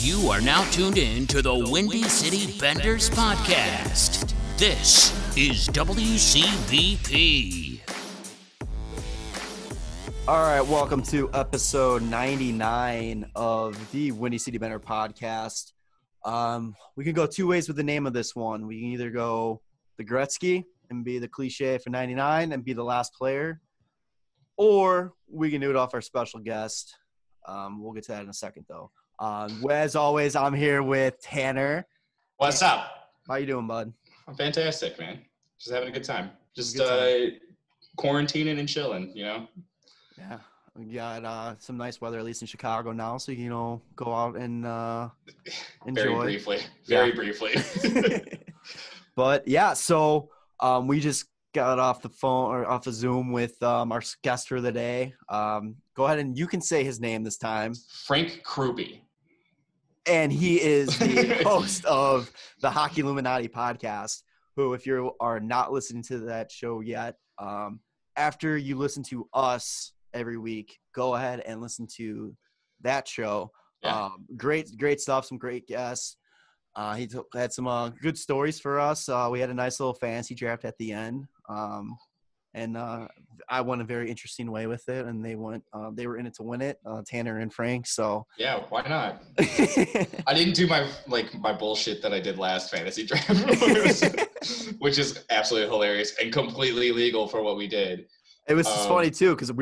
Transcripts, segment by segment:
You are now tuned in to the Windy City Benders podcast. This is WCBP. All right, welcome to episode 99 of the Windy City Bender podcast. We can go two ways with the name of this one. We can either go the Gretzky and be the cliche for 99 and be the last player, or we can do it off our special guest. We'll get to that in a second, though. As always, I'm here with Tanner. What's up? How you doing, bud? I'm fantastic, man. Just having a good time. Just quarantining and chilling, you know? Yeah. We got some nice weather, at least in Chicago now, so you know, go out and enjoy. Very briefly. But yeah, so we just got off the phone or off of Zoom with our guest for the day. Go ahead and you can say his name this time. Frank Crupi. And he is the host of the Hockey Illuminati podcast, who, if you are not listening to that show yet, after you listen to us every week, go ahead and listen to that show. Yeah. Great stuff, some great guests. He had some good stories for us. We had a nice little fantasy draft at the end. And I went a very interesting way with it, and they were in it to win it, Tanner and Frank. So yeah, why not? I didn't do my bullshit that I did last fantasy draft, which is absolutely hilarious and completely illegal for what we did. It was just funny too, because I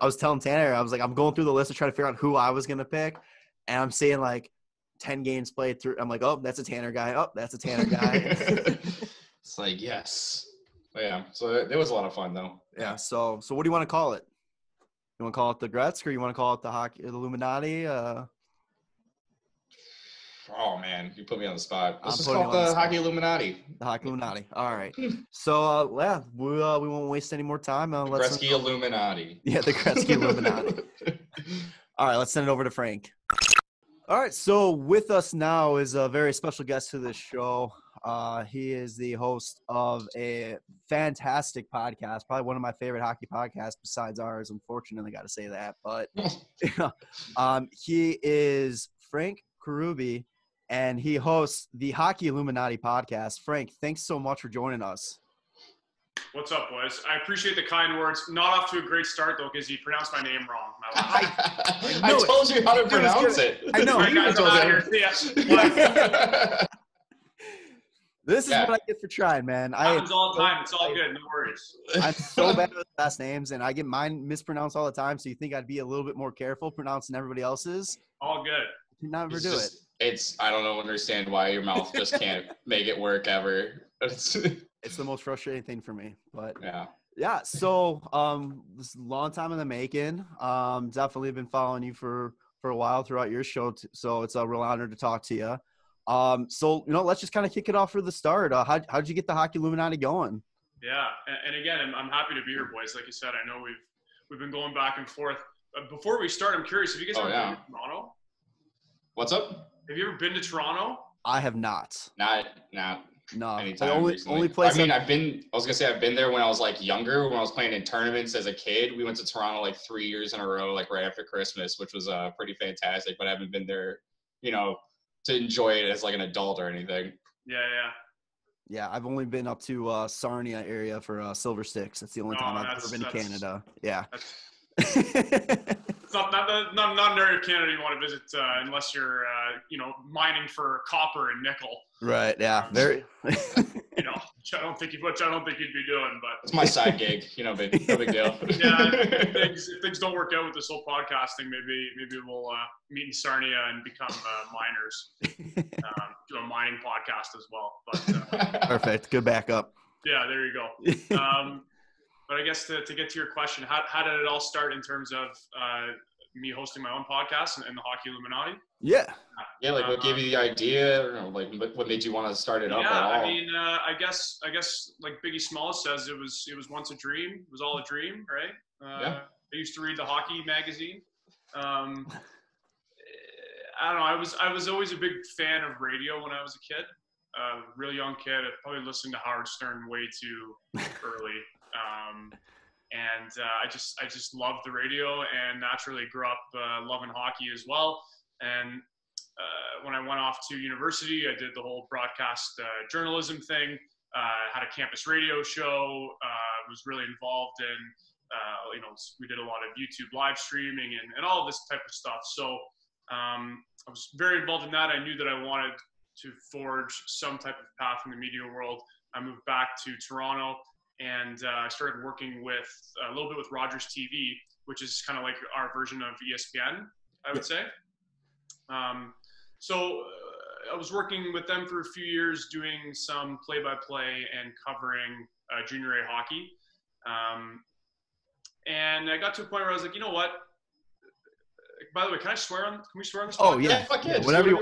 was telling Tanner, I was like, I'm going through the list to try to figure out who I was gonna pick, and I'm seeing like 10 games played through. I'm like, oh, that's a Tanner guy. Oh, that's a Tanner guy. It's like, yes. Yeah, so it was a lot of fun, though. Yeah, so what do you want to call it? You want to call it the Gretzky, or you want to call it the Illuminati? Oh, man, you put me on the spot. Let's just call it the Hockey Illuminati. The Hockey Illuminati. All right. So, yeah, we won't waste any more time. Gretzky Illuminati. Yeah, the Gretzky Illuminati. All right, let's send it over to Frank. All right, so with us now is a very special guest to this show. He is the host of a fantastic podcast, probably one of my favorite hockey podcasts besides ours. Unfortunately, got to say that. But he is Frank Crupi, and he hosts the Hockey Illuminati podcast. Frank, thanks so much for joining us. What's up, boys? I appreciate the kind words. Not off to a great start, though, because you pronounced my name wrong. I told you how to pronounce it. I know. This is what I get for trying, man. Happens all the time. It's all good. No worries. I'm so bad with last names, and I get mine mispronounced all the time, so you think I'd be a little bit more careful pronouncing everybody else's. All good. You never do it. I don't understand why your mouth just can't make it work ever. It's the most frustrating thing for me, but yeah. So this is a long time in the making. Definitely been following you for a while throughout your show, so it's a real honor to talk to you. So let's just kind of kick it off for the start. How'd you get the Hockey Illuminati going? Yeah, and again, I'm happy to be here, boys. Like you said, I know we've been going back and forth. Before we start, I'm curious. Have you guys ever been to Toronto? What's up? Have you ever been to Toronto? I have not. Not. No, anytime only place. I mean, I've been there when I was like younger, when I was playing in tournaments as a kid. We went to Toronto like 3 years in a row, like right after Christmas, which was pretty fantastic. But I haven't been there, to enjoy it as like an adult or anything. Yeah, I've only been up to Sarnia area for Silver Sticks. That's the only time I've ever been to Canada. Yeah. It's not an area of Canada you want to visit unless you're mining for copper and nickel. Right. Yeah. Very. Which I don't think you'd be doing, but it's my side gig. No big deal. Yeah. If things don't work out with this whole podcasting, maybe we'll meet in Sarnia and become miners. Do a mining podcast as well. But perfect. Good backup. Yeah. There you go. But I guess to get to your question, how did it all start in terms of me hosting my own podcast and the Hockey Illuminati? Yeah. Yeah, like what gave you the idea? Or like what made you want to start it up at all? I mean, I guess like Biggie Smalls says, it was once a dream. It was all a dream, right? I used to read the hockey magazine. I don't know. I was always a big fan of radio when I was a kid. Real young kid. I probably listened to Howard Stern way too early. I just loved the radio and naturally grew up loving hockey as well. And when I went off to university, I did the whole broadcast journalism thing. Had a campus radio show. Was really involved in, we did a lot of YouTube live streaming and all of this type of stuff. So I was very involved in that. I knew that I wanted to forge some type of path in the media world. I moved back to Toronto and I started working with a little bit with Rogers TV, which is kind of like our version of ESPN, I would say. So I was working with them for a few years, doing some play-by-play and covering junior A hockey. And I got to a point where I was like, you know what? By the way, can we swear on this? Oh yeah, fuck yeah, whatever you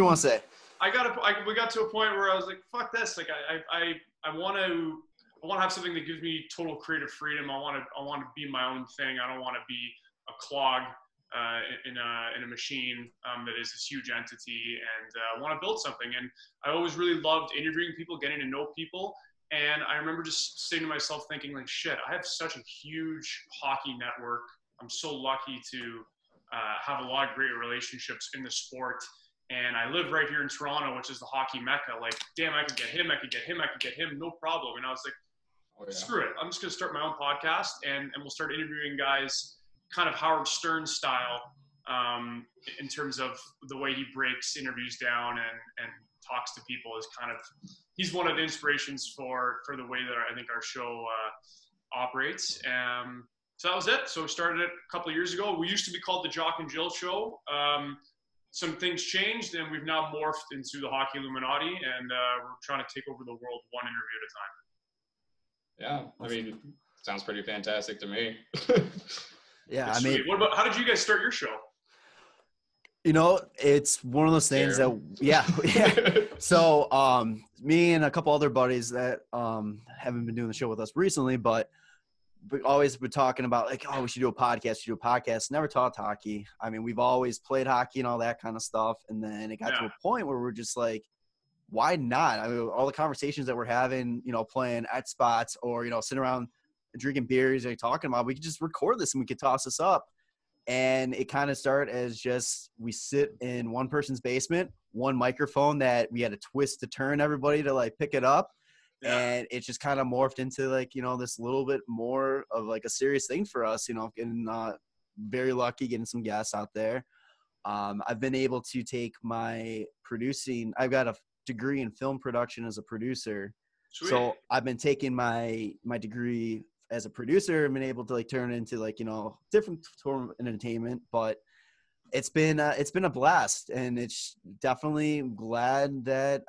want to say. We got to a point where I was like, fuck this. Like I want to have something that gives me total creative freedom. I want to be my own thing. I don't want to be a clog in a machine that is this huge entity, and I want to build something. And I always really loved interviewing people, getting to know people. And I remember just saying to myself, thinking like, shit, I have such a huge hockey network. I'm so lucky to have a lot of great relationships in the sport. And I live right here in Toronto, which is the hockey mecca. Like, damn, I could get him, no problem. And I was like, screw it. I'm just going to start my own podcast, and we'll start interviewing guys kind of Howard Stern style in terms of the way he breaks interviews down and talks to people. Is kind of, he's one of the inspirations for the way that I think our show operates. So that was it. So we started it a couple of years ago. We used to be called the Jock and Jill Show. Some things changed, and we've now morphed into the Hockey Illuminati, and we're trying to take over the world one interview at a time. Yeah, I mean, sounds pretty fantastic to me. Yeah, That's I mean, sweet. What about, how did you guys start your show? It's one of those things that, yeah. So, me and a couple other buddies that haven't been doing the show with us recently, but we always been talking about like, oh, we should do a podcast. Never talked hockey. I mean, we've always played hockey and all that kind of stuff. And then it got to a point where we're just like, why not? I mean, all the conversations that we're having, playing at spots or, sitting around drinking beers and talking about, we could just record this and we could toss this up. And it kind of started as just, we sit in one person's basement, one microphone that we had to twist to turn everybody to like pick it up. Yeah. And it just kind of morphed into like, this little bit more of like a serious thing for us, getting very lucky getting some guests out there. I've been able to take my producing. I've got a degree in film production as a producer. Sweet. So I've been taking my degree as a producer and been able to like turn it into like, different form of entertainment, but it's been a blast, and it's definitely glad that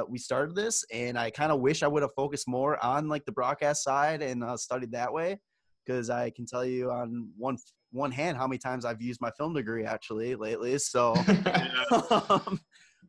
we started this. And I kind of wish I would have focused more on like the broadcast side and studied that way, because I can tell you on one hand how many times I've used my film degree actually lately. So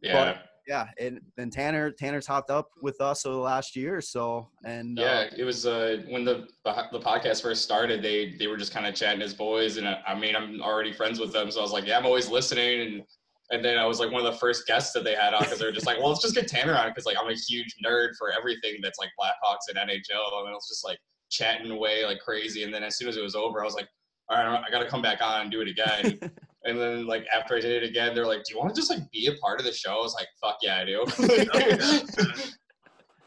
yeah. But, yeah, and Tanner's hopped up with us over the last year or so, and it was when the podcast first started. They were just kind of chatting as boys, and I mean, I'm already friends with them, so I was like, yeah, I'm always listening, and then I was like one of the first guests that they had on, because they were just like, well, let's just get Tanner on, because like I'm a huge nerd for everything that's like Blackhawks and NHL, and I was just like chatting away like crazy, and then as soon as it was over, I was like, all right, I got to come back on and do it again. And then, like, after I did it again, they're like, do you want to just, like, be a part of the show? I was like, fuck yeah, I do.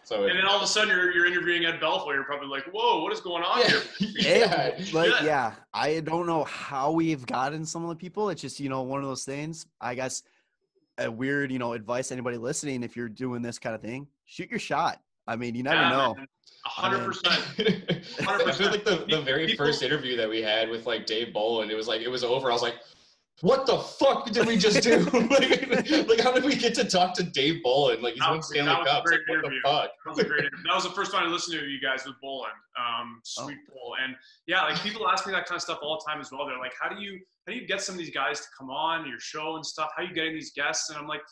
So, and then all of a sudden, you're interviewing Ed Belfoy. You're probably like, whoa, what is going on here? Yeah. I don't know how we've gotten some of the people. It's just, one of those things. I guess a weird, advice to anybody listening, if you're doing this kind of thing, shoot your shot. I mean, you never know. 100%. I feel like the very first interview that we had with, like, Dave Bolin, it was over. I was like, what the fuck did we just do? like, how did we get to talk to Dave Bolin? Like, he's won Stanley Cups. Like, what the fuck? That was a great interview. That was the first time I listened to you guys with Bolin. Sweet Bull. And yeah, like, people ask me that kind of stuff all the time as well. They're like, how do you get some of these guys to come on your show and stuff? How are you getting these guests? And I'm like,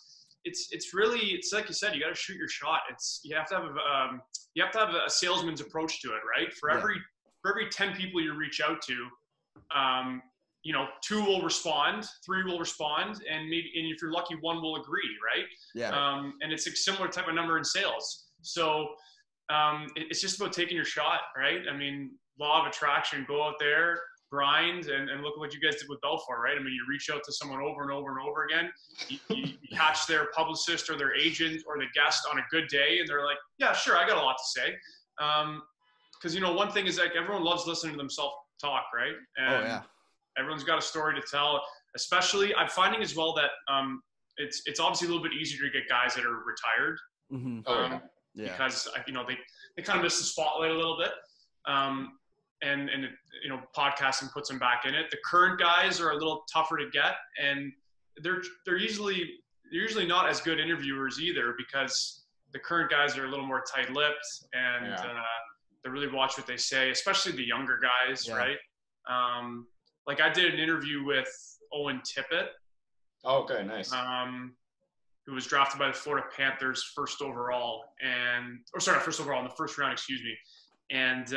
it's really, it's like you said, you got to shoot your shot. You have to have a salesman's approach to it, right? For every 10 people you reach out to, 2 will respond, 3 will respond, and if you're lucky, 1 will agree, right? Yeah. And it's a similar type of number in sales. So it's just about taking your shot, right? I mean, law of attraction, go out there, grind, and look at what you guys did with Belfour, right? I mean, you reach out to someone over and over and over again. You catch their publicist or their agent or the guest on a good day, and they're like, yeah, sure, I got a lot to say. Because, you know, one thing is, like, everyone loves listening to themselves talk, right? And everyone's got a story to tell. Especially, I'm finding as well that it's obviously a little bit easier to get guys that are retired. Mm-hmm. Because, you know, they kind of miss the spotlight a little bit. And it, you know, podcasting puts them back in it. The current guys are a little tougher to get, and they're usually not as good interviewers either, because the current guys are a little more tight-lipped, and they really watch what they say, especially the younger guys, right? Like, I did an interview with Owen Tippett. Oh, okay, nice. Who was drafted by the Florida Panthers first overall in the first round, excuse me. And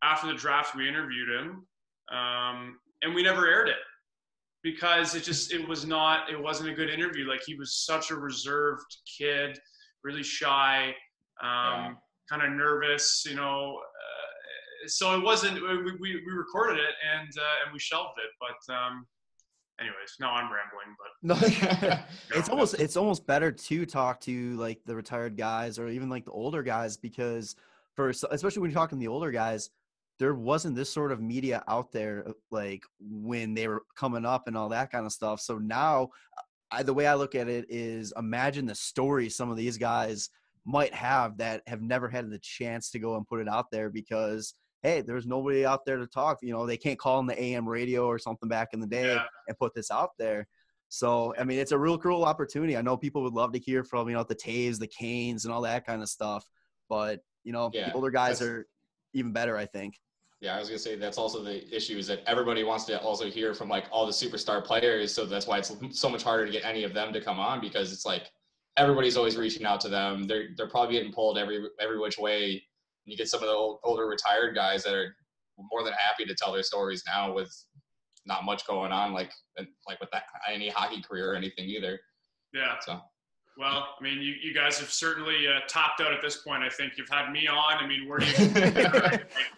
after the draft, we interviewed him, and we never aired it because it wasn't a good interview. Like, he was such a reserved kid, really shy, kind of nervous, you know. So it wasn't. We recorded it and we shelved it, but. Anyways, no, I'm rambling, but it's almost better to talk to, like, the retired guys or even, like, the older guys, because especially when you're talking to the older guys, there wasn't this sort of media out there, like, when they were coming up and all that kind of stuff. So now the way I look at it is, imagine the stories some of these guys might have that have never had the chance to go and put it out there because, hey, there's nobody out there to talk. You know, they can't call on the AM radio or something back in the day and put this out there. So, I mean, it's a real cool opportunity. I know people would love to hear from, you know, the Taves, the Canes, and all that kind of stuff. But, you know, the older guys are even better, I think. Yeah, I was going to say that's also the issue, is that everybody wants to also hear from, like, all the superstar players. So that's why it's so much harder to get any of them to come on, because it's like everybody's always reaching out to them. They're probably getting pulled every which way. And you get some of the older retired guys that are more than happy to tell their stories now with not much going on, like with any hockey career or anything either. Yeah. So. Well, I mean, you guys have certainly topped out at this point. I think you've had me on. I mean, where do you?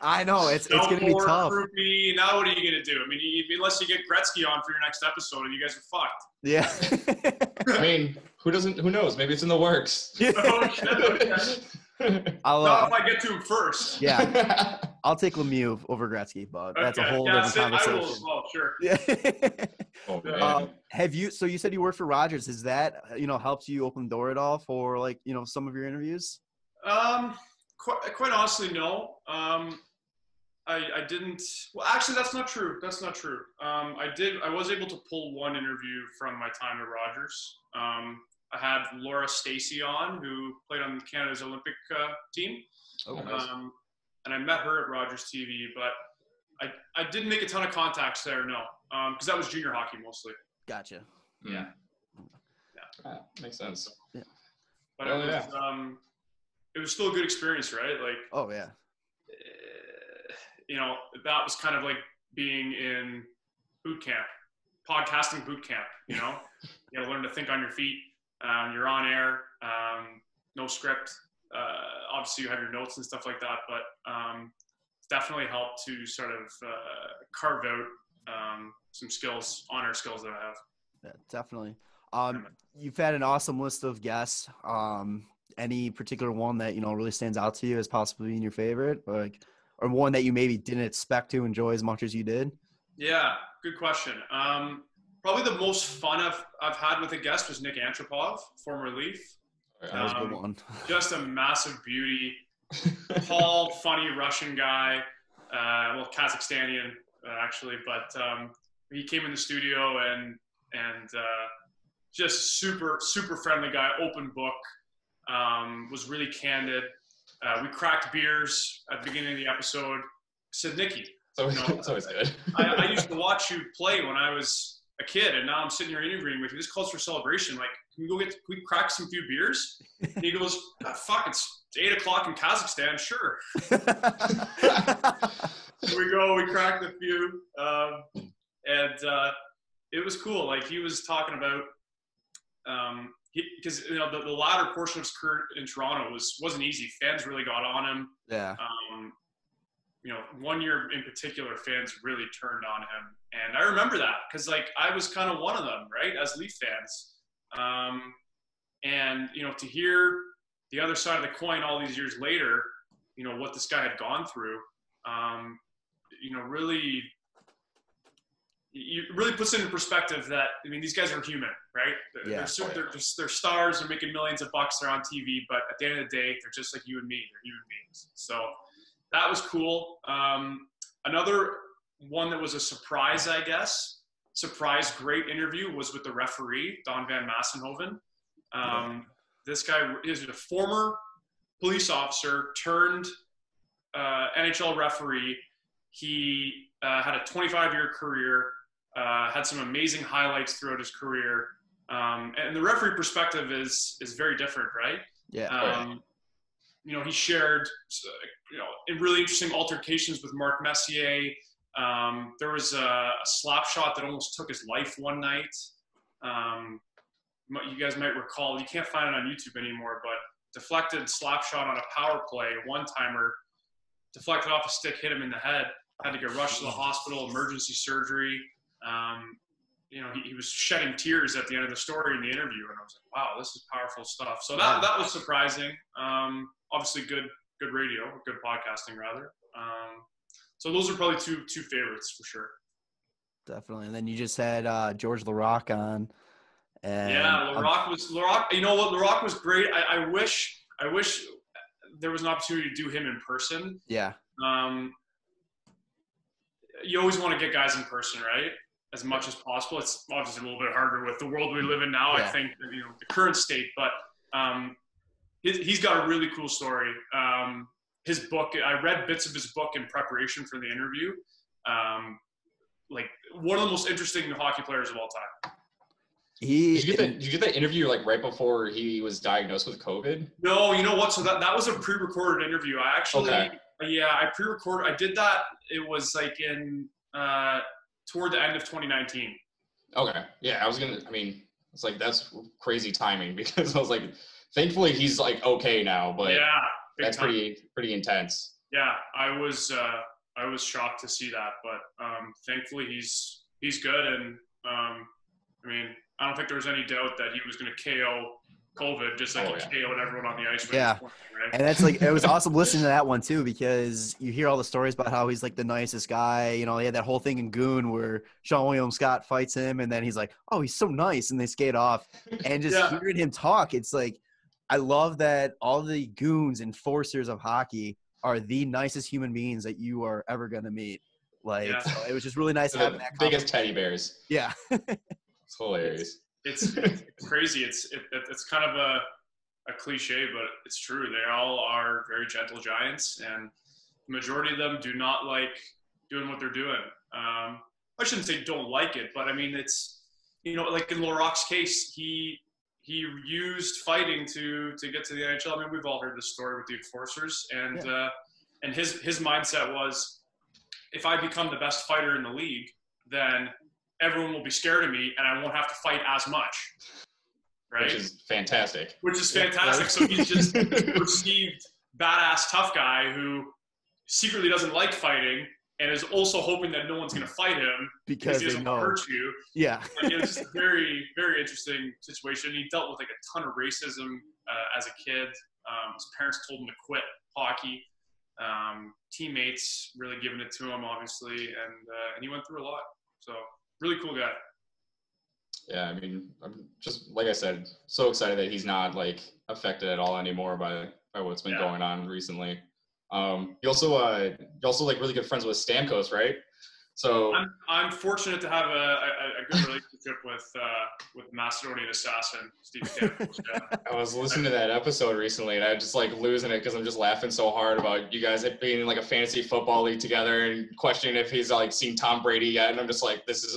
I know it's going to be tough. Crupi, now what are you going to do? I mean, unless you get Gretzky on for your next episode, you guys are fucked. Yeah. I mean, who knows? Maybe it's in the works. Oh, shit. Okay. Not if I get to him first. Yeah. I'll take Lemieux over Gretzky, but that's a whole different conversation. I will as well, sure. Yeah. So you said you worked for Rogers. Is that, you know, helps you open the door at all for, like, you know, some of your interviews? Quite honestly, no. I didn't. Well, actually, that's not true. I was able to pull one interview from my time at Rogers. I had Laura Stacey on, who played on Canada's Olympic team. Oh, nice. And I met her at Rogers TV, but I didn't make a ton of contacts there, no, because that was junior hockey mostly. Gotcha. Yeah. Makes sense. Yeah. But it was still a good experience, right? Like. Oh yeah. You know, that was kind of like being in boot camp, podcasting boot camp. You know, you got to learn to think on your feet. You're on air, no script. Obviously, you have your notes and stuff like that, but it's definitely helped to sort of carve out some skills, on-air skills that I have. Yeah, definitely. You've had an awesome list of guests. Any particular one that, you know, really stands out to you as possibly being your favorite, or one that you maybe didn't expect to enjoy as much as you did? Yeah, good question. Probably the most fun I've had with a guest was Nick Antropov, former Leaf. That was a good one. Just a massive beauty. Tall, funny Russian guy. Well, Kazakhstanian, actually. But he came in the studio and just super, super friendly guy, open book. Was really candid. We cracked beers at the beginning of the episode. Said, Nicky. It's always good. I used to watch you play when I was a kid, and now I'm sitting here interviewing with you. This calls for celebration. Like, can we crack some few beers? And he goes, fuck, it's 8 o'clock in Kazakhstan. Sure. So we cracked a few. And it was cool. Like, he was talking about, because you know the latter portion of his career in Toronto wasn't easy. Fans really got on him. Yeah. one year in particular, fans really turned on him. And I remember that because, like, I was kind of one of them, right, as Leaf fans. And, to hear the other side of the coin all these years later, what this guy had gone through, really – it really puts into perspective that, these guys are human, right? Yeah. They're stars. They're making millions of bucks. They're on TV. But at the end of the day, they're just like you and me. They're human beings. So that was cool. Another one that was a surprise, I guess, great interview was with the referee, Don Van Massenhoven. This guy is a former police officer turned NHL referee. He had a 25-year career, had some amazing highlights throughout his career. And the referee perspective is very different, right? Yeah. He shared, in really interesting altercations with Mark Messier. There was a slap shot that almost took his life one night. You guys might recall, you can't find it on YouTube anymore, but deflected slap shot on a power play, one-timer, deflected off a stick, hit him in the head, had to get rushed to the hospital, emergency surgery. He was shedding tears at the end of the story in the interview, and I was like, wow, this is powerful stuff. So that was surprising. Obviously good radio, good podcasting rather. So those are probably two favorites for sure. Definitely. And then you just had George Laraque on. And Laraque. You know what? Laraque was great. I wish there was an opportunity to do him in person. Yeah. You always want to get guys in person, right? As much as possible. It's obviously a little bit harder with the world we live in now. Yeah. I think the current state, but he's got a really cool story. His book, I read bits of his book in preparation for the interview. Like one of the most interesting hockey players of all time. Did you get that interview like right before he was diagnosed with COVID? No, you know what? So that was a pre-recorded interview. I actually, I pre-recorded. I did that. It was like in toward the end of 2019. Okay. Yeah, it's like that's crazy timing because I was like, thankfully he's like okay now, but yeah, that's pretty intense. Yeah, I was shocked to see that, but thankfully he's good, and I don't think there was any doubt that he was going to KO COVID, just like he KO'd everyone on the ice. Yeah, point, right? And that's like, it was awesome listening to that one too, because you hear all the stories about how he's like the nicest guy. He had that whole thing in Goon where Sean William Scott fights him, and then he's like, oh, he's so nice, and they skate off. And just hearing him talk, it's like, I love that all the goons, enforcers of hockey, are the nicest human beings that you are ever going to meet. So it was just really nice having that biggest teddy bears. Yeah. It's hilarious. It's crazy. It's kind of a cliche, but it's true. They all are very gentle giants, and the majority of them do not like doing what they're doing. I shouldn't say don't like it, but it's, like in Laraque's case, he used fighting to get to the NHL. We've all heard this story with the enforcers, and his mindset was, if I become the best fighter in the league, then everyone will be scared of me and I won't have to fight as much. Right? Which is fantastic. So he's just a perceived badass tough guy who secretly doesn't like fighting and is also hoping that no one's going to fight him because he doesn't want to hurt you. Yeah. And it was just a very, very interesting situation. He dealt with like a ton of racism as a kid. His parents told him to quit hockey. Teammates really giving it to him, obviously, and he went through a lot. So really cool guy. Yeah, I'm just, like I said, so excited that he's not like affected at all anymore by what's been going on recently. You also like really good friends with Stamkos, right? So I'm fortunate to have a good relationship with Macedonian assassin Steve Stamkos. Yeah. I was listening to that episode recently, and I'm just like losing it because I'm just laughing so hard about you guys being in like a fantasy football league together and questioning if he's like seen Tom Brady yet, and I'm just like, this is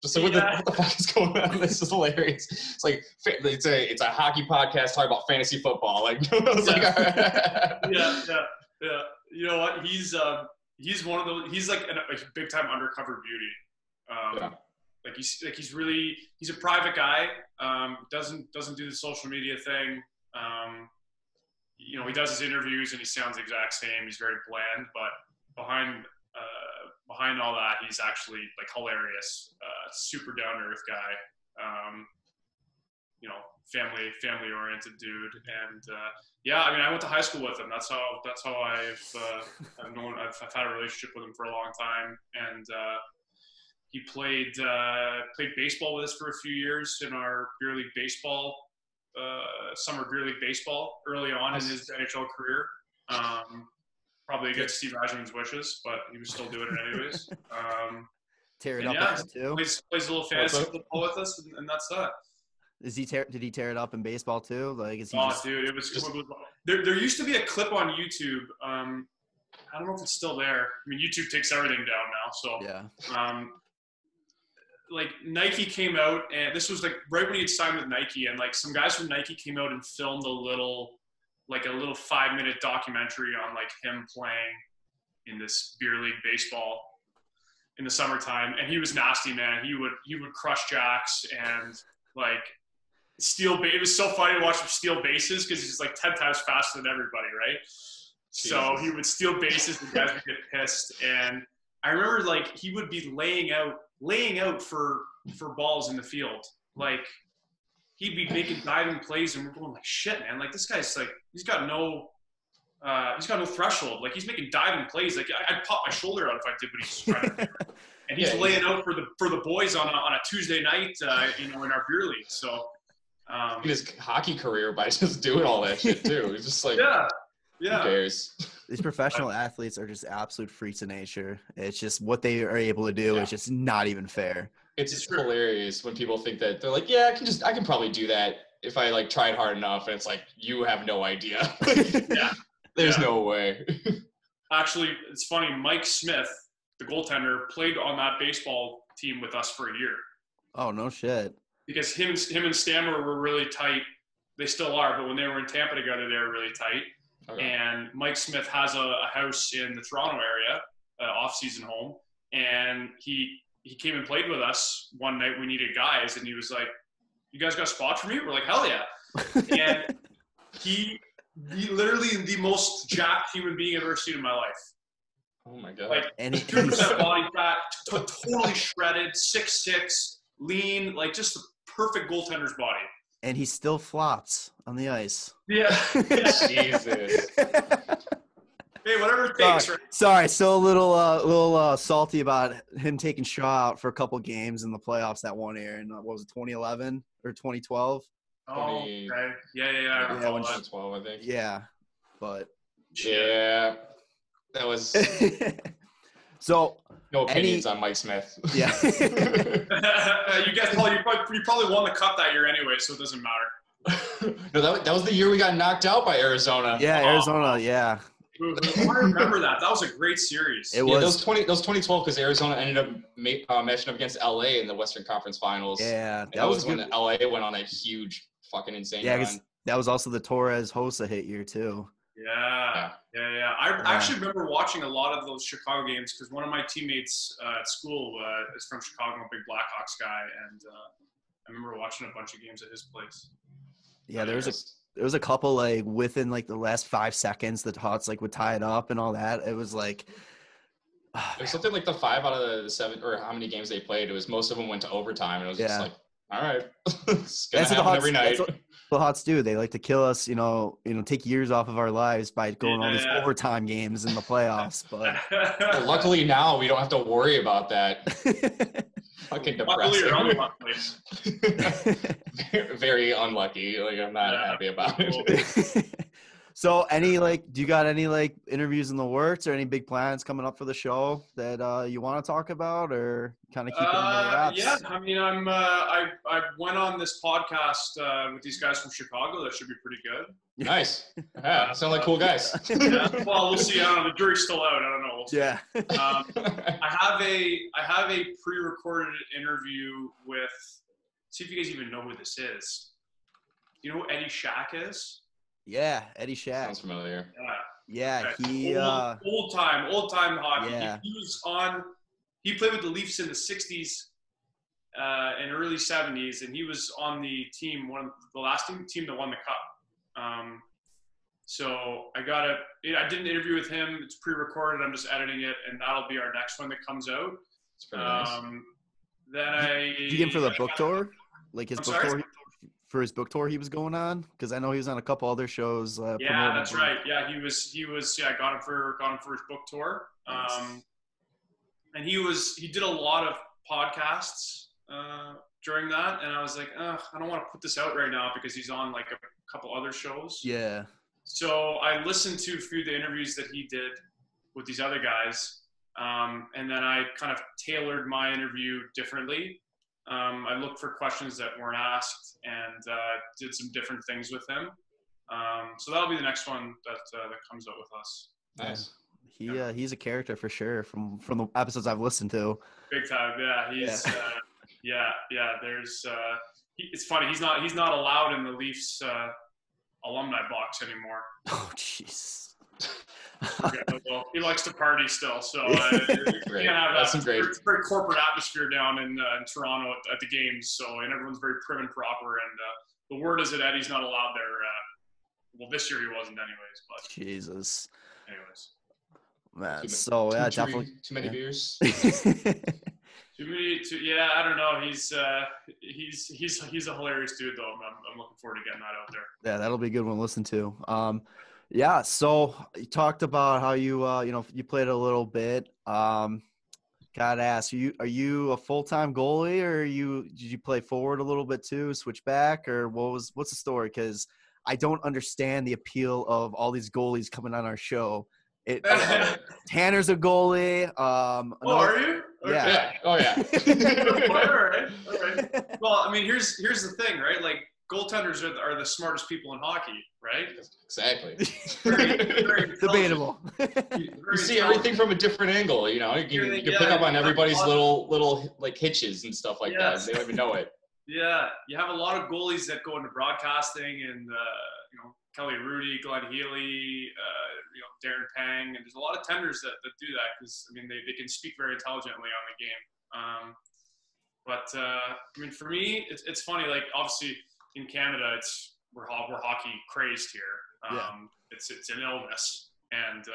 just like, what the fuck is going on? This is hilarious. It's like it's a hockey podcast talking about fantasy football. Like, I was like, all right. Yeah. You know what? He's one of those. He's like a big time undercover beauty. Like he's a private guy. Doesn't do the social media thing. He does his interviews and he sounds the exact same. He's very bland, but behind all that, he's actually like hilarious, super down to earth guy. Family oriented dude, and I mean, I went to high school with him. That's how I've had a relationship with him for a long time, and he played baseball with us for a few years in our beer league baseball, summer beer league baseball early on in his NHL career. Probably against Steve Eisenman's wishes, but he was still doing it anyways. Tear it up too. Plays a little fantasy football with us, and that's that. Did he tear it up in baseball too? Like, is he dude, it was there used to be a clip on YouTube. I don't know if it's still there. I mean, YouTube takes everything down now, so yeah. Like Nike came out, and this was like right when he had signed with Nike, and like some guys from Nike came out and filmed a little 5-minute documentary on like him playing in this beer league baseball in the summertime, and he was nasty, man. He would crush jacks and like steal. It was so funny to watch him steal bases because he's like 10 times faster than everybody, right? Jesus. So he would steal bases, the guys would get pissed, and I remember like he would be laying out for balls in the field, like. He'd be making diving plays, and we're going like, shit, man. Like this guy's like, he's got no threshold. Like he's making diving plays. Like I'd pop my shoulder out if I did what he's trying to do. And he's laying out for the boys on a Tuesday night, in our beer league. So his hockey career by just doing all that shit too. He's just like, yeah. Who cares? These professional athletes are just absolute freaks of nature. It's just what they are able to do is just not even fair. It's hilarious when people think that they're like, yeah, I can probably do that if I like tried hard enough. And it's like, you have no idea. There's no way. Actually, it's funny. Mike Smith, the goaltender, played on that baseball team with us for a year. Oh, no shit. Because him and Stammer were really tight. They still are, but when they were in Tampa together, they were really tight. Okay. And Mike Smith has a house in the Toronto area, off-season home, and he came and played with us one night. We needed guys, and he was like, "You guys got a spot for me?" We're like, "Hell yeah!" And he literally the most jacked human being I've ever seen in my life. Oh my god! Like 2% body fat, totally shredded, 6'6", lean, like just the perfect goaltender's body. And he still flops on the ice. Yeah. Jesus. Hey, whatever it takes. Sorry, still a little salty about him taking Shaw out for a couple games in the playoffs that one year. And what was it, 2011 or 2012? Oh, okay. Yeah. 2012, I think. Yeah, but yeah, that was. So no opinions on Mike Smith. Yeah. You guys probably won the cup that year anyway, so it doesn't matter. No, that was the year we got knocked out by Arizona. Yeah, Arizona. Yeah. I remember that. That was a great series. It was. That was 2012 because Arizona ended up matching up against LA in the Western Conference Finals. Yeah, that was when LA went on a huge fucking insane run. Yeah, that was also the Torres Hossa hit year too. Yeah. I actually remember watching a lot of those Chicago games because one of my teammates at school is from Chicago, a big Blackhawks guy, and I remember watching a bunch of games at his place. Yeah, there was a couple like within like the last 5 seconds the Hawks like would tie it up and all that. It was like it was something like the 5 out of the 7 or how many games they played. It was most of them went to overtime, and it was just like, all right, it's gonna happen every night. That's what Hawks do. They like to kill us, take years off of our lives by going on these overtime games in the playoffs. But well, luckily now we don't have to worry about that. Fucking depressing. Very unlucky. Like I'm not happy about it. So do you got any like interviews in the works or any big plans coming up for the show that you want to talk about or kind of keep it under wraps? Yeah, I mean, I went on this podcast with these guys from Chicago. That should be pretty good. Nice. Yeah, sound like cool guys. Yeah. Well, we'll see. I don't know. The jury's still out. I don't know. We'll see. Yeah. I have a pre-recorded interview with. See if you guys even know who this is. Do you know who Eddie Shack is? Yeah, Eddie Shack. Sounds familiar. Yeah, okay. he old time hockey. Yeah. He played with the Leafs in the 60s and early 70s, and he was on the team, the last team that won the cup. So I did an interview with him. It's pre-recorded. I'm just editing it, and that'll be our next one that comes out. It's pretty nice. Then Did you get him for the book tour? Like his I'm book sorry? tour? For his book tour he was going on? Because I know he was on a couple other shows. Yeah, that's right. Yeah, he was. Yeah, I got him for his book tour. Nice. And he did a lot of podcasts during that, and I was like, I don't want to put this out right now because he's on like a couple other shows. Yeah. So I listened to a few of the interviews that he did with these other guys, and then I kind of tailored my interview differently. I looked for questions that weren't asked and did some different things with him. So that'll be the next one that comes out with us. Nice. He's a character for sure from the episodes I've listened to. Big time, yeah. He's There's it's funny. He's not allowed in the Leafs alumni box anymore. Oh jeez. He likes to party still, so Great. That's some great. It's a very corporate atmosphere down in Toronto at the games. So and everyone's very prim and proper. And the word is that Eddie's not allowed there. Well, this year he wasn't, anyways. But Jesus. Anyways. Man, definitely too many beers. Too many. Yeah, I don't know. He's a hilarious dude, though. I'm looking forward to getting that out there. Yeah, that'll be a good one to listen to. Yeah, so you talked about how you you played a little bit. Gotta ask, are you a full-time goalie, or did you play forward a little bit too, switch back, or what's the story? Because I don't understand the appeal of all these goalies coming on our show. Tanner's a goalie. Are you? Okay. Yeah. Oh yeah. All right. Well, I mean, here's the thing, right? Like, goaltenders are the smartest people in hockey, right? Exactly. Very Debatable. You see everything from a different angle. You can pick up on everybody's little like hitches and stuff like that. And they don't even know it. Yeah, you have a lot of goalies that go into broadcasting, and Kelly Rudy, Glenn Healy, Darren Pang, and there's a lot of tenders that do that because I mean they can speak very intelligently on the game. But I mean, for me, it's funny. Like, obviously in Canada, we're hockey crazed here. It's an illness, and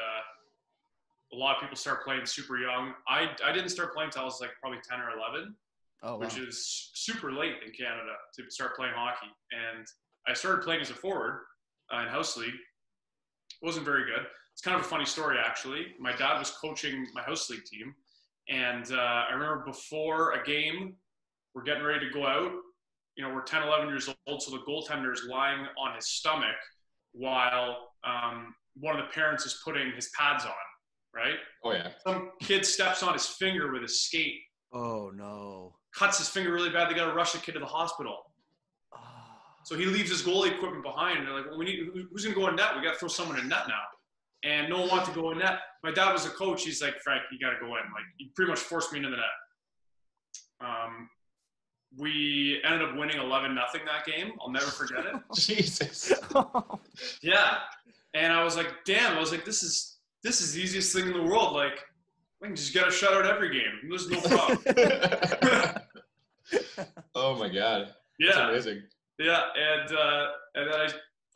a lot of people start playing super young. I didn't start playing until I was like probably 10 or 11. Oh, wow. Which is super late in Canada to start playing hockey. And I started playing as a forward in house league. It wasn't very good. It's kind of a funny story, actually. My dad was coaching my house league team. And I remember before a game, we're getting ready to go out. We're 10, 11 years old, so the goaltender is lying on his stomach while one of the parents is putting his pads on, right? Oh, yeah. Some kid steps on his finger with his skate. Oh, no. Cuts his finger really bad. They got to rush the kid to the hospital. So he leaves his goalie equipment behind. And they're like, well, who's going to go in net? We got to throw someone in net now. And no one wanted to go in net. My dad was a coach. He's like, Frank, you got to go in. Like, he pretty much forced me into the net. We ended up winning 11-0 that game. I'll never forget it. Jesus. Yeah. And I was like, damn. I was like, this is the easiest thing in the world. Like, I can just get a shutout every game. There's no problem. Oh my God. Yeah. That's amazing. Yeah, and then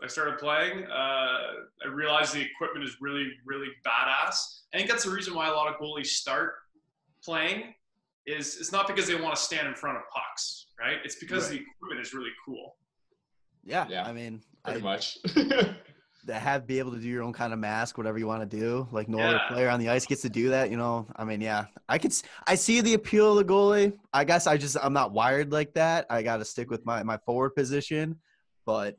I started playing. I realized the equipment is really, really badass. I think that's the reason why a lot of goalies start playing. It's not because they want to stand in front of pucks, right? It's because the equipment is really cool. Yeah. I mean, pretty much. Be able to do your own kind of mask, whatever you want to do. Like, no other player on the ice gets to do that, I mean, yeah. I see the appeal of the goalie. I guess I'm not wired like that. I got to stick with my forward position. But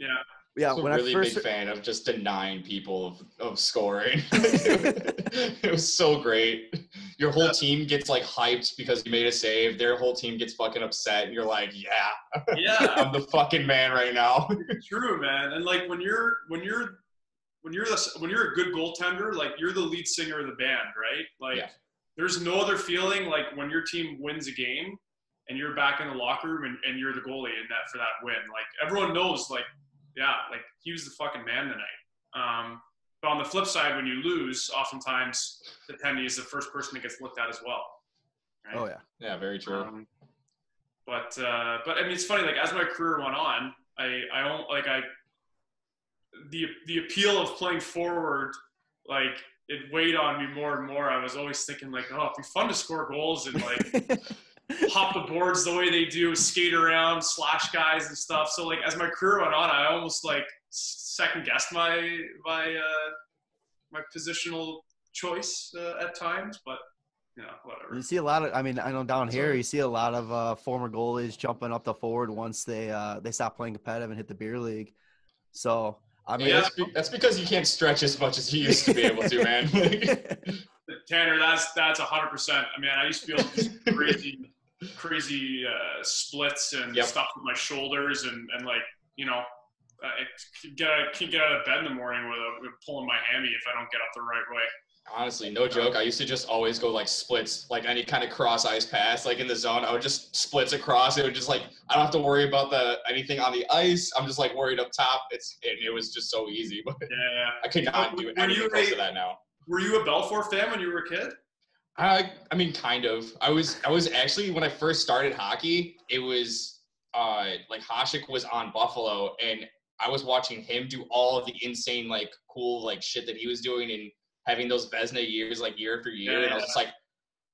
yeah, I'm a really big fan of just denying people of scoring. It was so great. Your whole team gets like hyped because you made a save. Their whole team gets fucking upset, and you're like, yeah, I'm the fucking man right now. True, man. And like when you're a good goaltender, like you're the lead singer of the band, right? Like there's no other feeling like when your team wins a game and you're back in the locker room and you're the goalie in that for that win. Like everyone knows, like he was the fucking man tonight. But on the flip side, when you lose, oftentimes the penny is the first person that gets looked at as well. Right? Oh yeah. Yeah, very true. But I mean, it's funny. Like as my career went on, the appeal of playing forward, like it weighed on me more and more. I was always thinking like, oh, it'd be fun to score goals and like hop the boards the way they do, skate around, slash guys and stuff. So like as my career went on, I almost like second guessed my positional choice at times, but whatever. You see a lot of, I know down here you see a lot of former goalies jumping up the forward once they stop playing competitive and hit the beer league. So I mean, that's because you can't stretch as much as you used to be able to, man. Tanner, that's 100%. I mean, I used to be able to do crazy splits and stuff with my shoulders and like, I can't get out of bed in the morning with pulling my hammy if I don't get up the right way. Honestly, no joke. I used to just always go like splits, like any kind of cross ice pass, like in the zone. I would just splits across. It would just like, I don't have to worry about anything on the ice. I'm just like worried up top. It was just so easy. But yeah. I could not do anything close to that now. Were you a Belfour fan when you were a kid? I mean, kind of. I was actually, when I first started hockey, it was like Hasek was on Buffalo, and I was watching him do all of the insane, like cool, like shit that he was doing and having those Vezina years, like year after year. And I was just like,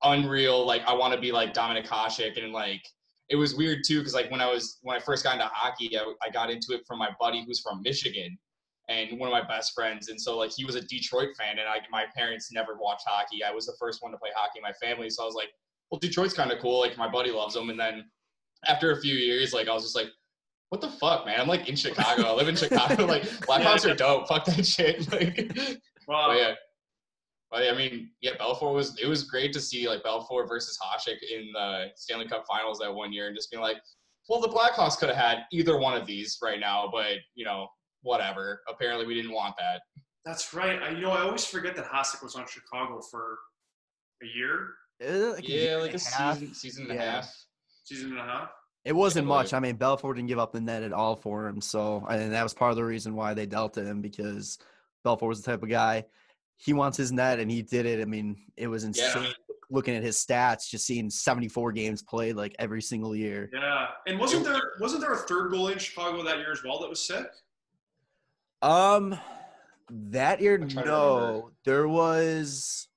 unreal. Like, I want to be like Dominic Hasek. And like, it was weird too, because like when I first got into hockey, I got into it from my buddy who's from Michigan and one of my best friends. And so like he was a Detroit fan, and my parents never watched hockey. I was the first one to play hockey in my family. So I was like, well, Detroit's kind of cool. Like my buddy loves them. And then after a few years, like I was just like, what the fuck, man? I'm like in Chicago. I live in Chicago. Like Blackhawks are dope. Fuck that shit. Like, wow. But yeah. But I mean, yeah, Belfour was great to see like Belfour versus Hasek in the Stanley Cup Finals that one year, and just being like, well, the Blackhawks could have had either one of these right now, but whatever. Apparently, we didn't want that. That's right. I always forget that Hasek was on Chicago for a year. Like a season and a half. Season and a half. It wasn't much. I mean, Belfour didn't give up the net at all for him, so and that was part of the reason why they dealt to him, because Belfour was the type of guy. He wants his net, and he did it. I mean, it was insane looking at his stats, just seeing 74 games played like every single year. Yeah, and wasn't there a third goalie in Chicago that year as well that was sick? That year, no. There was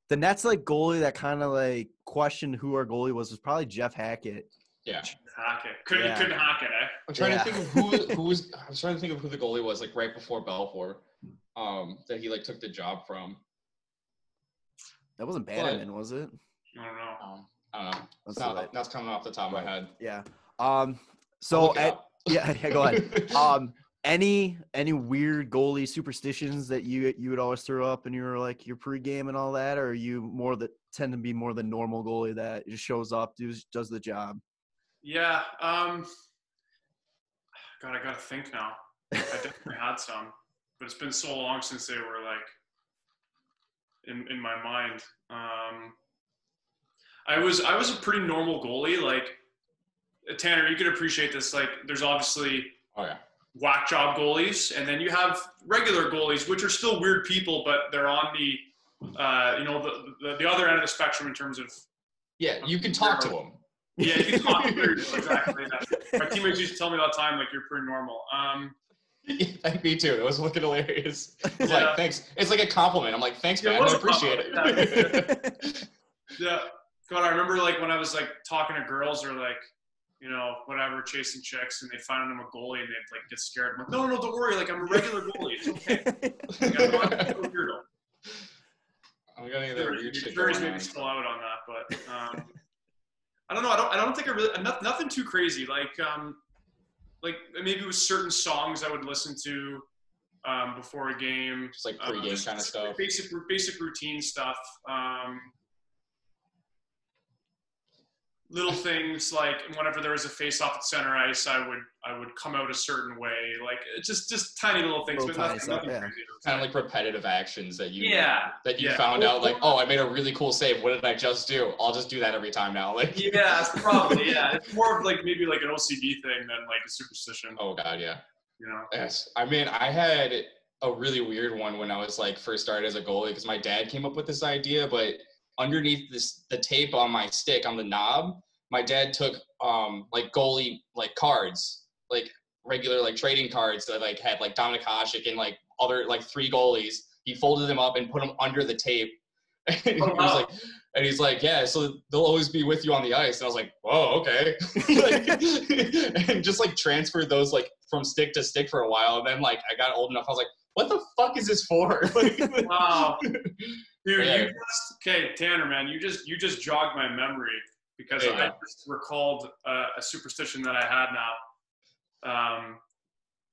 the Nets like goalie that kind of like questioned who our goalie was probably Jeff Hackett. Yeah, Hackett couldn't hack it. I'm trying to think of who was. I was trying to think of who the goalie was like right before Belfour. That he like took the job from. That wasn't Bannerman, was it? I don't know. That's coming off the top of my head. Yeah. So go ahead. Any weird goalie superstitions that you would always throw up in your like your pregame and all that, or are you tend to be more the normal goalie that just shows up, does the job? Yeah. God, I gotta think now. I definitely had some. But it's been so long since they were like in my mind. I was a pretty normal goalie. Like Tanner, you could appreciate this. Like there's obviously whack job goalies, and then you have regular goalies, which are still weird people, but they're on the the other end of the spectrum in terms of you can talk to them. Yeah, you can talk to them. Exactly. My teammates used to tell me all the time, like, you're pretty normal. Me too. It was looking hilarious. I was like, thanks. It's like a compliment. I'm like, thanks, man. I appreciate it. Yeah. God, I remember like when I was like talking to girls or like, whatever, chasing chicks, and they find I'm a goalie and they'd like get scared. I'm like, no, don't worry. Like I'm a regular goalie. It's okay. Like, I'm not a weirdo. I'm gonna get weird shit going going maybe on. still out on that, but I don't know. I don't think I really nothing too crazy. Like maybe with certain songs I would listen to before a game. Just like pre-game kind of stuff. Basic routine stuff. Little things like whenever there was a face-off at center ice, I would come out a certain way. Like just tiny little things. But nothing crazy. Kind of like repetitive actions that you found out. Like, oh, I made a really cool save. What did I just do? I'll just do that every time now. Like, yeah, probably. Yeah, it's more of like maybe like an OCD thing than like a superstition. Oh God, yeah. Yes. I mean, I had a really weird one when I was like first started as a goalie because my dad came up with this idea, but underneath the tape on my stick on the knob, my dad took like goalie like cards, like regular like trading cards that like had like Dominic Hasek and like other like 3 goalies. He folded them up and put them under the tape. And he's like, yeah, so they'll always be with you on the ice. And I was like, whoa, okay. And just like transferred those like from stick to stick for a while. And then like I got old enough, I was like, what the fuck is this for? Wow. Dude, okay, Tanner, man, you just jogged my memory because I just recalled a superstition that I had now.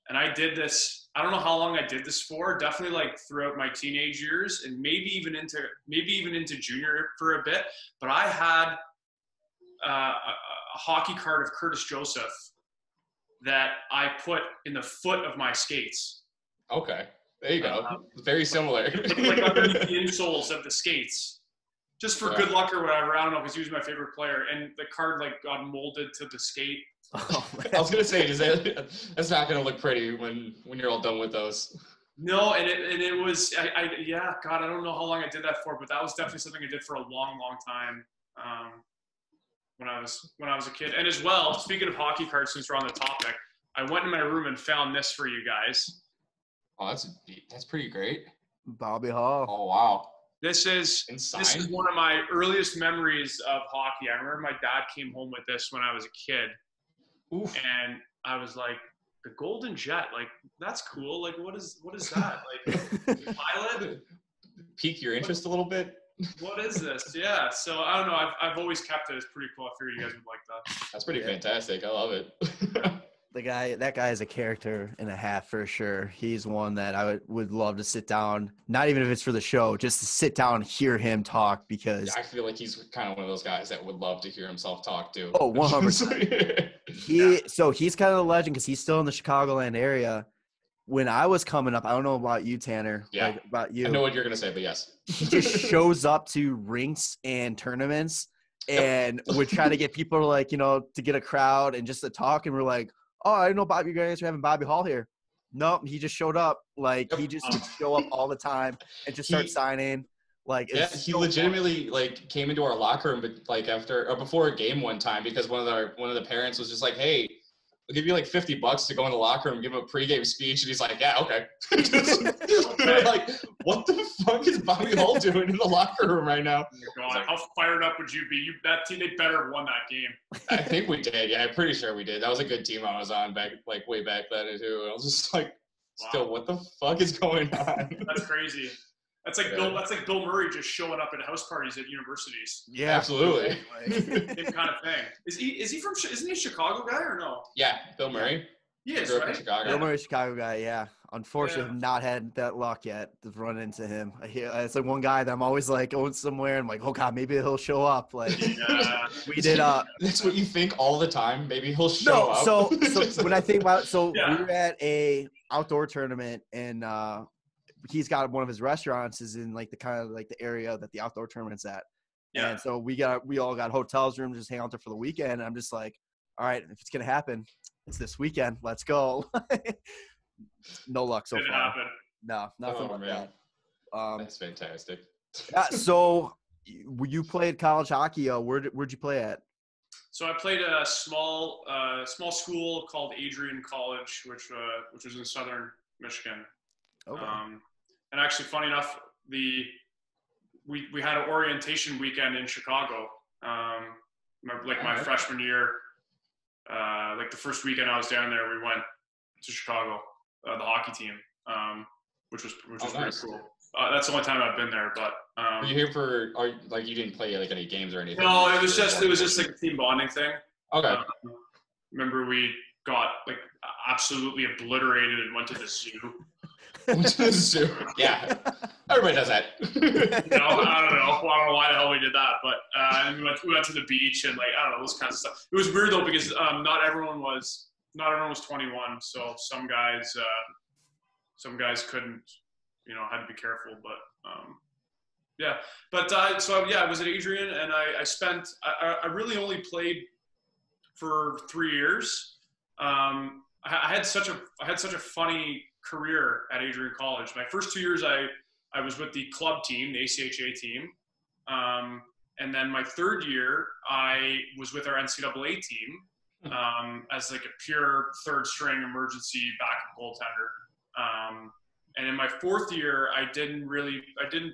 And I did this, I don't know how long I did this for, definitely like throughout my teenage years and maybe even into junior for a bit. But I had a hockey card of Curtis Joseph that I put in the foot of my skates. Okay, there you go. Very similar. Like underneath the insoles of the skates. Just for good luck or whatever. I don't know, because he was my favorite player. And the card like got molded to the skate. Oh, I was gonna say, that's not gonna look pretty when you're all done with those. No, and it was God, I don't know how long I did that for, but that was definitely something I did for a long, long time when I was a kid. And as well, speaking of hockey cards, since we're on the topic, I went in my room and found this for you guys. Oh, that's pretty great. Bobby Hall. Oh wow. This is one of my earliest memories of hockey. I remember my dad came home with this when I was a kid. Oof. And I was like, the Golden Jet, like, that's cool. Like, what is that? Like, pilot? Pique your interest a little bit? What is this? Yeah. So, I don't know. I've always kept it. It's pretty cool. I figured you guys would like that. That's pretty fantastic. I love it. That guy is a character and a half for sure. He's one that I would love to sit down, not even if it's for the show, just to sit down and hear him talk because I feel like he's kind of one of those guys that would love to hear himself talk too. Oh, 100%. So he's kind of a legend because he's still in the Chicagoland area. When I was coming up, I don't know about you, Tanner. Yeah. Like about you. I know what you're going to say, but yes. He just shows up to rinks and tournaments and would try to get people to like, to get a crowd and just to talk. And we're like, oh, I didn't know you guys were having Bobby Hall here. Nope, he just showed up. Like, he just would show up all the time and just start signing. Like, he legitimately like came into our locker room, but like after or before a game one time because one of the parents was just like, hey, I'll give you like $50 to go in the locker room, give him a pregame speech, and he's like, yeah, okay. We're like, what the fuck is Bobby Hall doing in the locker room right now? Oh my God, how fired up would you be? That team, they better have won that game. I think we did. Yeah, I'm pretty sure we did. That was a good team I was on way back then too. I was just like, still, what the fuck is going on? That's crazy. That's like Bill Murray just showing up at house parties at universities. Yeah, absolutely. Same kind of thing. Isn't he a Chicago guy or no? Yeah, Bill Murray. He is, right? Bill Murray's a Chicago guy, yeah. Unfortunately, I've not had that luck yet to run into him. It's like one guy that I'm always like going somewhere and I'm like, oh God, maybe he'll show up. Like we did. That's what you think all the time. Maybe he'll show up. So when I think about we were at a outdoor tournament and he's got one of his restaurants is in like the kind of like the area that the outdoor tournament's at. Yeah. And so we all got hotels rooms, just hang out there for the weekend. And I'm just like, all right, if it's going to happen, it's this weekend. Let's go. No luck so far. Happen. No, nothing like that. That's fantastic. Yeah. So you played college hockey. Where'd you play at? So I played a small school called Adrian College, which was in southern Michigan. Okay. And actually, funny enough, we had an orientation weekend in Chicago. My freshman year, like the first weekend I was down there, we went to Chicago, the hockey team, which was pretty cool. That's the only time I've been there. But were you here you didn't play like any games or anything? No, it was just like a team bonding thing. Okay. Remember we got like absolutely obliterated and went to the zoo. Yeah, everybody does that. I don't know. I don't know why the hell we did that, but and we went to the beach and like I don't know those kinds of stuff. It was weird though because not everyone was 21, so some guys couldn't, had to be careful. But yeah. But so I was at Adrian and I really only played for 3 years. I had such a funny career at Adrian College. My first 2 years, I was with the club team, the ACHA team. And then my third year, I was with our NCAA team. as like a pure third string emergency backup goaltender. And in my fourth year, I didn't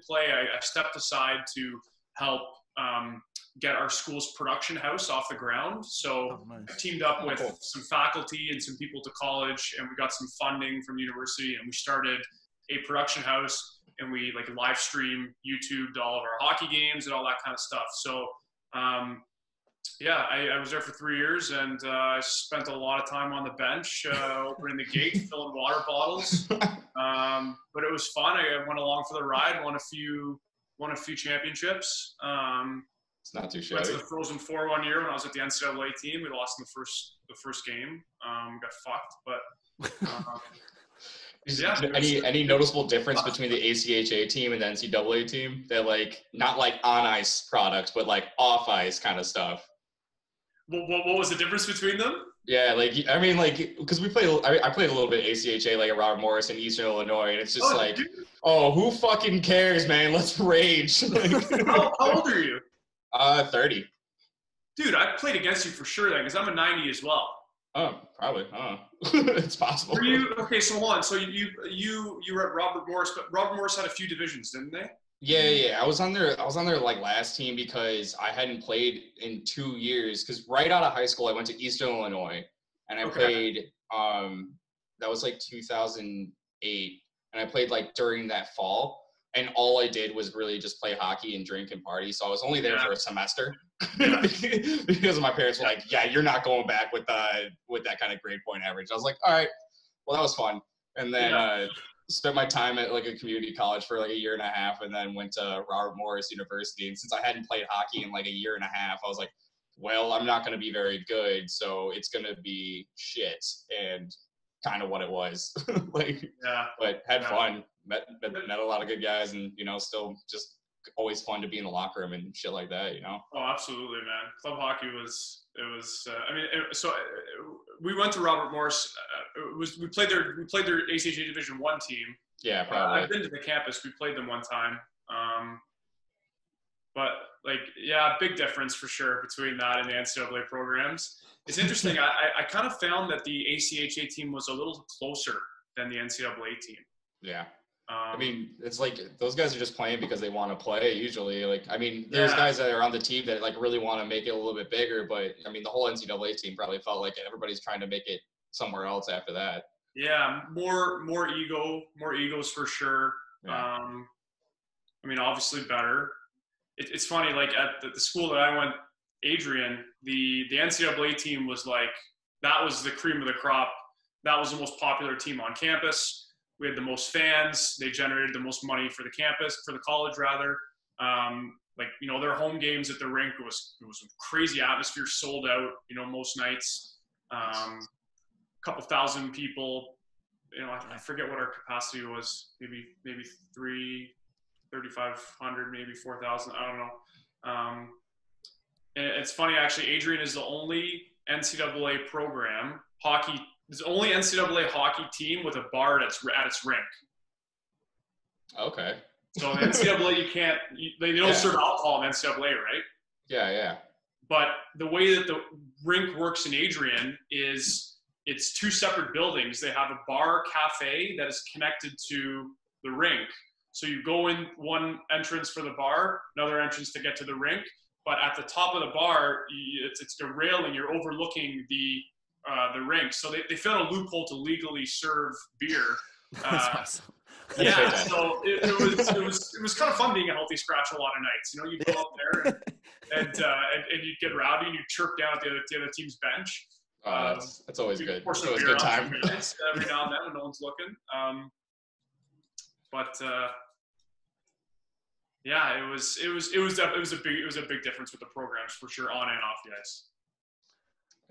play. I stepped aside to help get our school's production house off the ground. So I teamed up with some faculty and some people to college, and we got some funding from the university, and we started a production house, and we like live stream YouTubed all of our hockey games and all that kind of stuff. So I was there for 3 years, and I spent a lot of time on the bench, opening the gate, filling water bottles. But it was fun. I went along for the ride, won a few championships. It's not too shabby. Went to the Frozen Four one year when I was at the NCAA team. We lost in the first game. Got fucked, but Any noticeable difference between the ACHA team and the NCAA team? They're like not like on ice products, but like off ice kind of stuff. What was the difference between them? Yeah, because I played a little bit ACHA, like at Robert Morris in Eastern Illinois, and it's just who fucking cares, man? Let's rage. How old are you? 30. Dude, I played against you for sure then, because I'm a 90 as well. Oh, probably. It's possible. Were you okay? So hold on. So you were at Robert Morris, but Robert Morris had a few divisions, didn't they? Yeah. I was on their like last team because I hadn't played in 2 years. Because right out of high school, I went to Eastern Illinois, and I played. That was like 2008, and I played like during that fall. And all I did was really just play hockey and drink and party. So I was only there for a semester because my parents were like, "Yeah, you're not going back with that kind of grade point average." I was like, "All right, well that was fun." And then spent my time at like a community college for like a year and a half, and then went to Robert Morris University. And since I hadn't played hockey in like a year and a half, I was like, "Well, I'm not going to be very good, so it's going to be shit." And kind of what it was. But had fun. Met a lot of good guys, and still just always fun to be in the locker room and shit like that. Oh, absolutely, man. Club hockey we went to Robert Morris. We played their ACHA Division 1 team. Yeah, probably. I've been to the campus. We played them one time. But big difference for sure between that and the NCAA programs. It's interesting. I kind of found that the ACHA team was a little closer than the NCAA team. Yeah. It's like those guys are just playing because they want to play usually. There's guys that are on the team that like really want to make it a little bit bigger, but the whole NCAA team probably felt like everybody's trying to make it somewhere else after that. Yeah, more egos for sure. Yeah. Obviously better. It's funny, like at the school that I went, Adrian, the NCAA team was like, that was the cream of the crop. That was the most popular team on campus. We had the most fans. They generated the most money for the campus, for the college rather. Their home games at the rink, it was a crazy atmosphere, sold out, most nights. Couple thousand people. I forget what our capacity was. Maybe 3,500, maybe 4,000. I don't know. And it's funny, actually, Adrian is the only NCAA program hockey. It's the only NCAA hockey team with a bar at its rink. Okay. So in NCAA, they don't serve alcohol in NCAA, right? Yeah. But the way that the rink works in Adrian is it's two separate buildings. They have a bar cafe that is connected to the rink. So you go in one entrance for the bar, another entrance to get to the rink. But at the top of the bar, it's the railing. You're overlooking the rink. So they found a loophole to legally serve beer. That's awesome. Yeah, so it was kind of fun being a healthy scratch a lot of nights. You'd go up there and you'd get rowdy and you'd chirp down at the other team's bench. That's always good. It's always a good time. Every now and then when no one's looking. It was a big difference with the programs for sure, on and off the ice.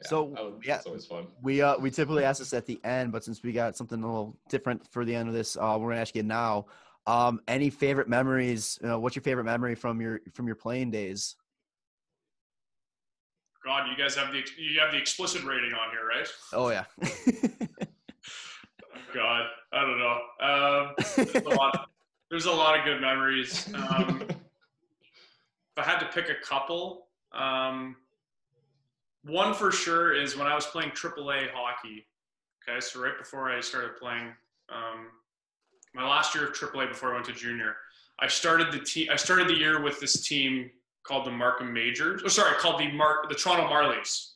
It's always fun. We typically ask this at the end, but since we got something a little different for the end of this, we're gonna ask you now. Any favorite memories? What's your favorite memory from your playing days? God, you guys have the explicit rating on here, right? Oh yeah. God, I don't know. There's a lot of good memories. If I had to pick a couple, One for sure is when I was playing AAA hockey. Okay, so right before I started playing, my last year of AAA before I went to junior, I started the year with this team called the Markham Majors. Called the Toronto Marlies,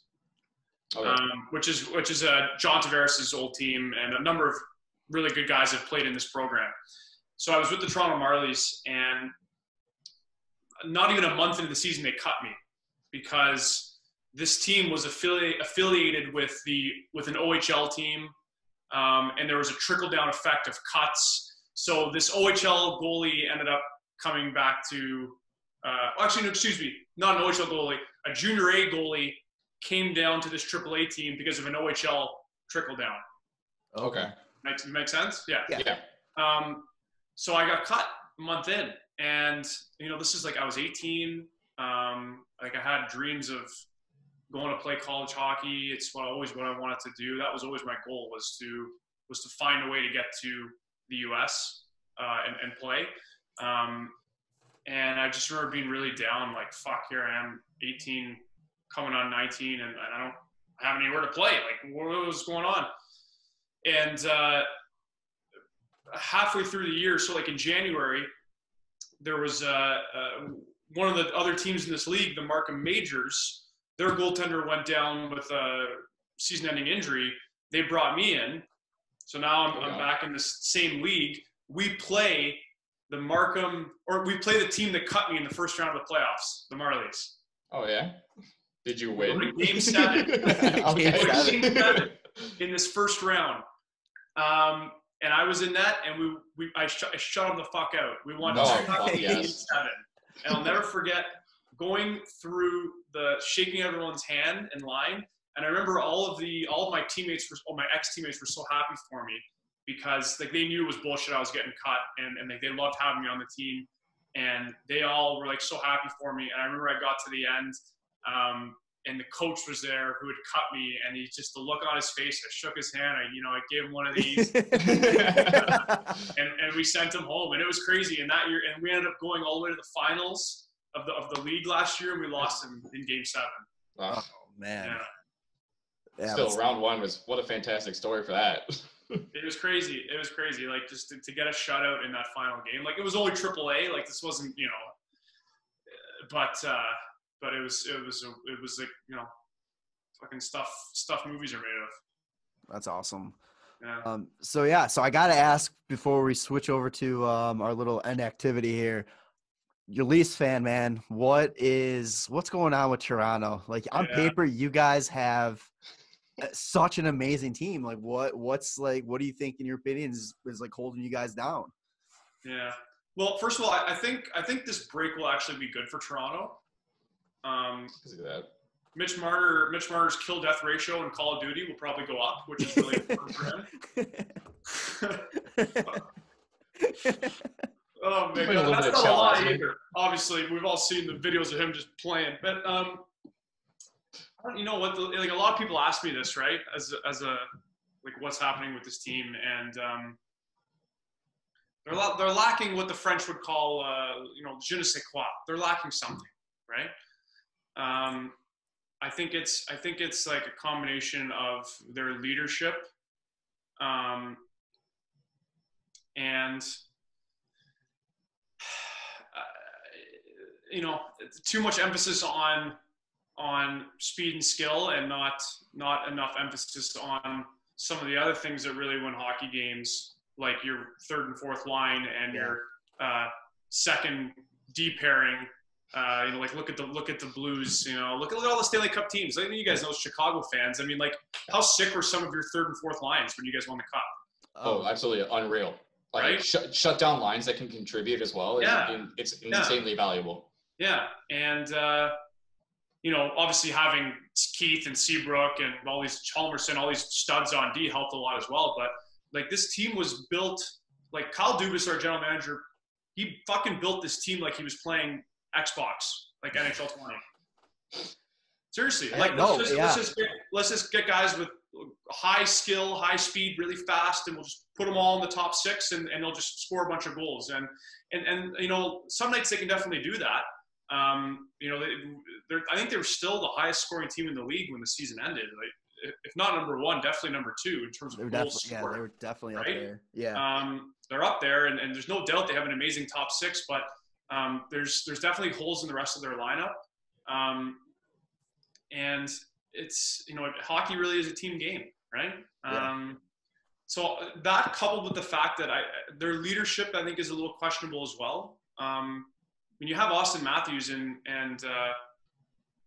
which is John Tavares' old team, and a number of really good guys have played in this program. So I was with the Toronto Marlies, and not even a month into the season, they cut me because this team was affiliated with an OHL team, and there was a trickle-down effect of cuts. So this OHL goalie ended up coming back to not an OHL goalie, a Junior A goalie came down to this AAA team because of an OHL trickle-down. Okay. Make sense? Yeah. So I got cut a month in, and this is like I was 18. Like I had dreams of going to play college hockey. It's what I wanted to do. That was always my goal, was to find a way to get to the US and play. And I just remember being really down, like, fuck, here I am, 18, coming on 19, and I don't have anywhere to play. Like, what was going on? And halfway through the year, so like in January, there was one of the other teams in this league, the Markham Majors. Their goaltender went down with a season-ending injury. They brought me in. So now I'm back in this same league. We play the team that cut me in the first round of the playoffs, the Marlies. Oh, yeah? Did you win? Game 7. Game 7 in this first round. And I was in net, and I shut them the fuck out. We won 2-0 Game 7. And I'll never forget going through the shaking everyone's hand in line. And I remember all of my teammates, my ex-teammates were so happy for me because like they knew it was bullshit. I was getting cut, and like, they loved having me on the team, and they all were like so happy for me. And I remember I got to the end, and the coach was there who had cut me, and he just, the look on his face, I shook his hand. I gave him one of these, and we sent him home, and it was crazy. And that year, and we ended up going all the way to the finals of the league last year, and we lost in Game 7. Oh man. Yeah, still, round 1 was, what a fantastic story for that. It was crazy. Like, just to get a shutout in that final game. Like, it was only AAA. Like, this wasn't, but it was like, fucking stuff movies are made of. That's awesome. Yeah. So I got to ask before we switch over to our little end activity here. Your Leafs fan, man, what's going on with Toronto? Like, on paper, you guys have such an amazing team. Like, what do you think, in your opinion, is like holding you guys down? Yeah. Well, first of all, I think this break will actually be good for Toronto. That. Mitch Marner's kill-death ratio in Call of Duty will probably go up, which is really important for him. Oh, man. That's not a lie either. Obviously, we've all seen the videos of him just playing. But, you know what? Like, a lot of people ask me this, right? As a like, what's happening with this team? And they're lacking what the French would call, je ne sais quoi. They're lacking something, right? I think it's like a combination of their leadership, and too much emphasis on speed and skill, and not enough emphasis on some of the other things that really win hockey games, like your third and fourth line and your second D pairing. Like look at the Blues. Look at all the Stanley Cup teams. I mean, you guys know, Chicago fans. I mean, like, how sick were some of your third and fourth lines when you guys won the Cup? Oh, absolutely unreal. Like, right? Shut down lines that can contribute as well. It's insanely valuable. Yeah, and obviously having Keith and Seabrook and all these Chalmerson, all these studs on D helped a lot as well. But like, this team was built, like, Kyle Dubas, our general manager, he fucking built this team like he was playing Xbox, like NHL 20. Seriously, like, let's just get guys with high skill, high speed, really fast, and we'll just put them all in the top 6, and they'll just score a bunch of goals. And some nights they can definitely do that. You know, I think they were still the highest scoring team in the league when the season ended. Like, if not number one, definitely number two in terms of goals scored. Yeah, they were definitely right? up there. Yeah. They're up there, and there's no doubt they have an amazing top six, but there's definitely holes in the rest of their lineup. And it's, you know, hockey really is a team game, right? Yeah. So that coupled with the fact that their leadership, I think, is a little questionable as well. When you have Austin Matthews and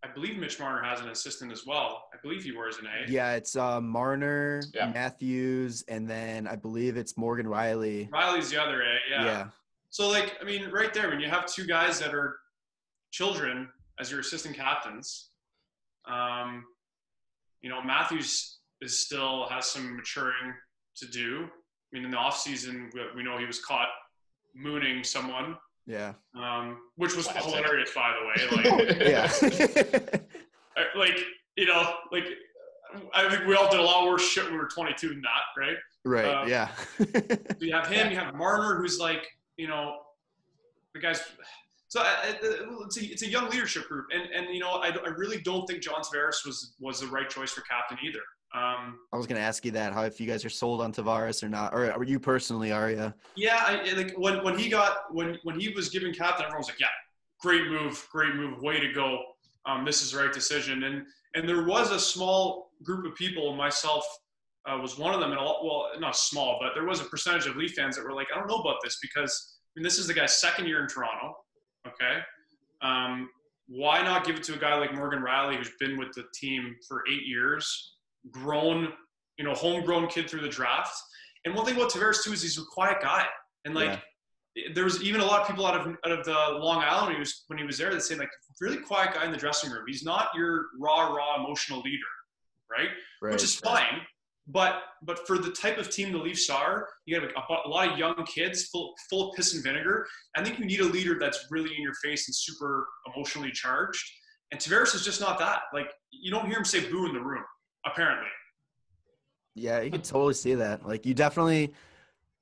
I believe Mitch Marner has an assistant as well. I believe he wears an A. Yeah, it's Marner, Matthews, and then I believe it's Morgan Riley. Riley's the other A, Yeah. So, like, I mean, right there, when you have two guys that are children as your assistant captains, you know, Matthews still has some maturing to do. I mean, in the offseason, we know he was caught mooning someone. Yeah. Which was hilarious, by the way. Like, yeah. like, you know, like, I think we all did a lot worse shit when we were 22 than that, right? Right. Yeah. So you have him, you have Marner, who's like, you know, the guy's. So it's a young leadership group, and you know, I really don't think John Tavares was the right choice for captain either. I was going to ask you that, how if you guys are sold on Tavares or not, or you personally are you? Yeah, like when he was given captain, everyone was like, yeah, great move, way to go. This is the right decision, and there was a small group of people, and myself was one of them, and well, not small, but there was a percentage of Leaf fans that were like, I don't know about this because I mean, this is the guy's second year in Toronto. Okay. Why not give it to a guy like Morgan Riley, who's been with the team for 8 years, grown, you know, homegrown kid through the draft. And one thing about Tavares too is he's a quiet guy. And like, there was even a lot of people out of the Long Island when he was there that say like, really quiet guy in the dressing room. He's not your raw emotional leader, right? Which is fine. But for the type of team the Leafs are, you have a lot of young kids full of piss and vinegar. I think you need a leader that's really in your face and super emotionally charged. And Tavares is just not that. Like, you don't hear him say boo in the room, apparently. Yeah, you can totally see that. Like, you definitely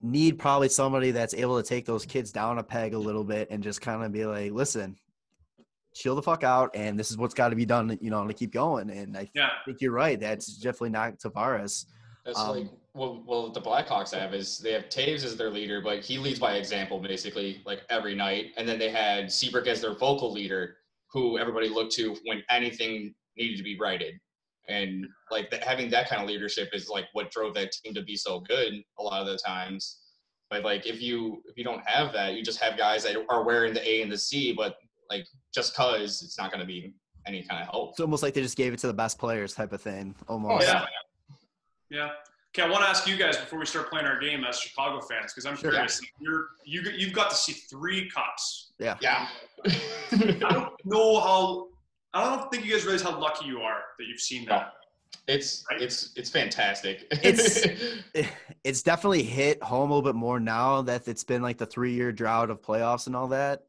need probably somebody that's able to take those kids down a peg a little bit and just kind of be like, listen, chill the fuck out, and this is what's got to be done, you know, to keep going. And I think you're right. That's definitely not Tavares. That's like what the Blackhawks have is they have Taves as their leader, but he leads by example basically like every night. And then they had Seabrook as their vocal leader, who everybody looked to when anything needed to be righted. And like having that kind of leadership is like what drove that team to be so good a lot of the times. But like if you don't have that, you just have guys that are wearing the A and the C, but like just cause it's not going to be any kind of help. It's almost like they just gave it to the best players type of thing. Almost. Oh, yeah. Okay, I want to ask you guys before we start playing our game as Chicago fans, because I'm curious. You've got to see 3 cups. Yeah. I don't think you guys realize how lucky you are that you've seen that. It's fantastic. It's definitely hit home a little bit more now that it's been like the 3-year drought of playoffs and all that.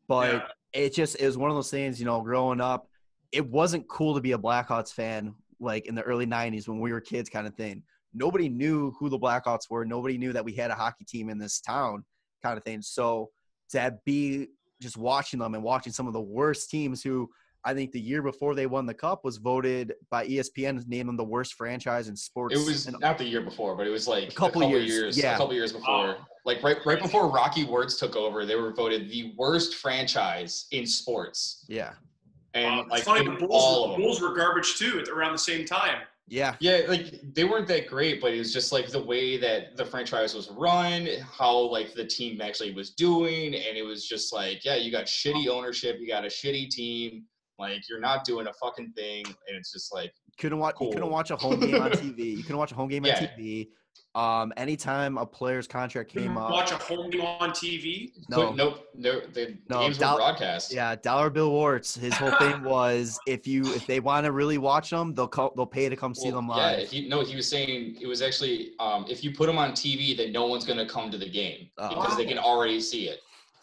But it was one of those things, you know, growing up, it wasn't cool to be a Blackhawks fan like in the early 90s when we were kids kind of thing. Nobody knew who the Blackhawks were. Nobody knew that we had a hockey team in this town kind of thing. So to be just watching them and watching some of the worst teams who I think the year before they won the cup was voted by ESPN to name them the worst franchise in sports. It was not the year before, but it was like a couple years before. Like right before Rocky Wirtz took over, they were voted the worst franchise in sports. Yeah. And like funny, the Bulls were garbage too around the same time. Yeah, like they weren't that great, but it was just like the way that the franchise was run, how like the team actually was doing, and it was just like, you got shitty ownership, you got a shitty team, like you're not doing a fucking thing, and it's just like you couldn't watch a home game on TV. You couldn't watch a home game on TV. Anytime a player's contract came up. Watch a home game on TV? No. The games were broadcast. Yeah, Dollar Bill Warts, his whole thing was if they want to really watch them, they'll pay to come see them live. He was saying it was actually if you put them on TV, then no one's going to come to the game because they can already see it.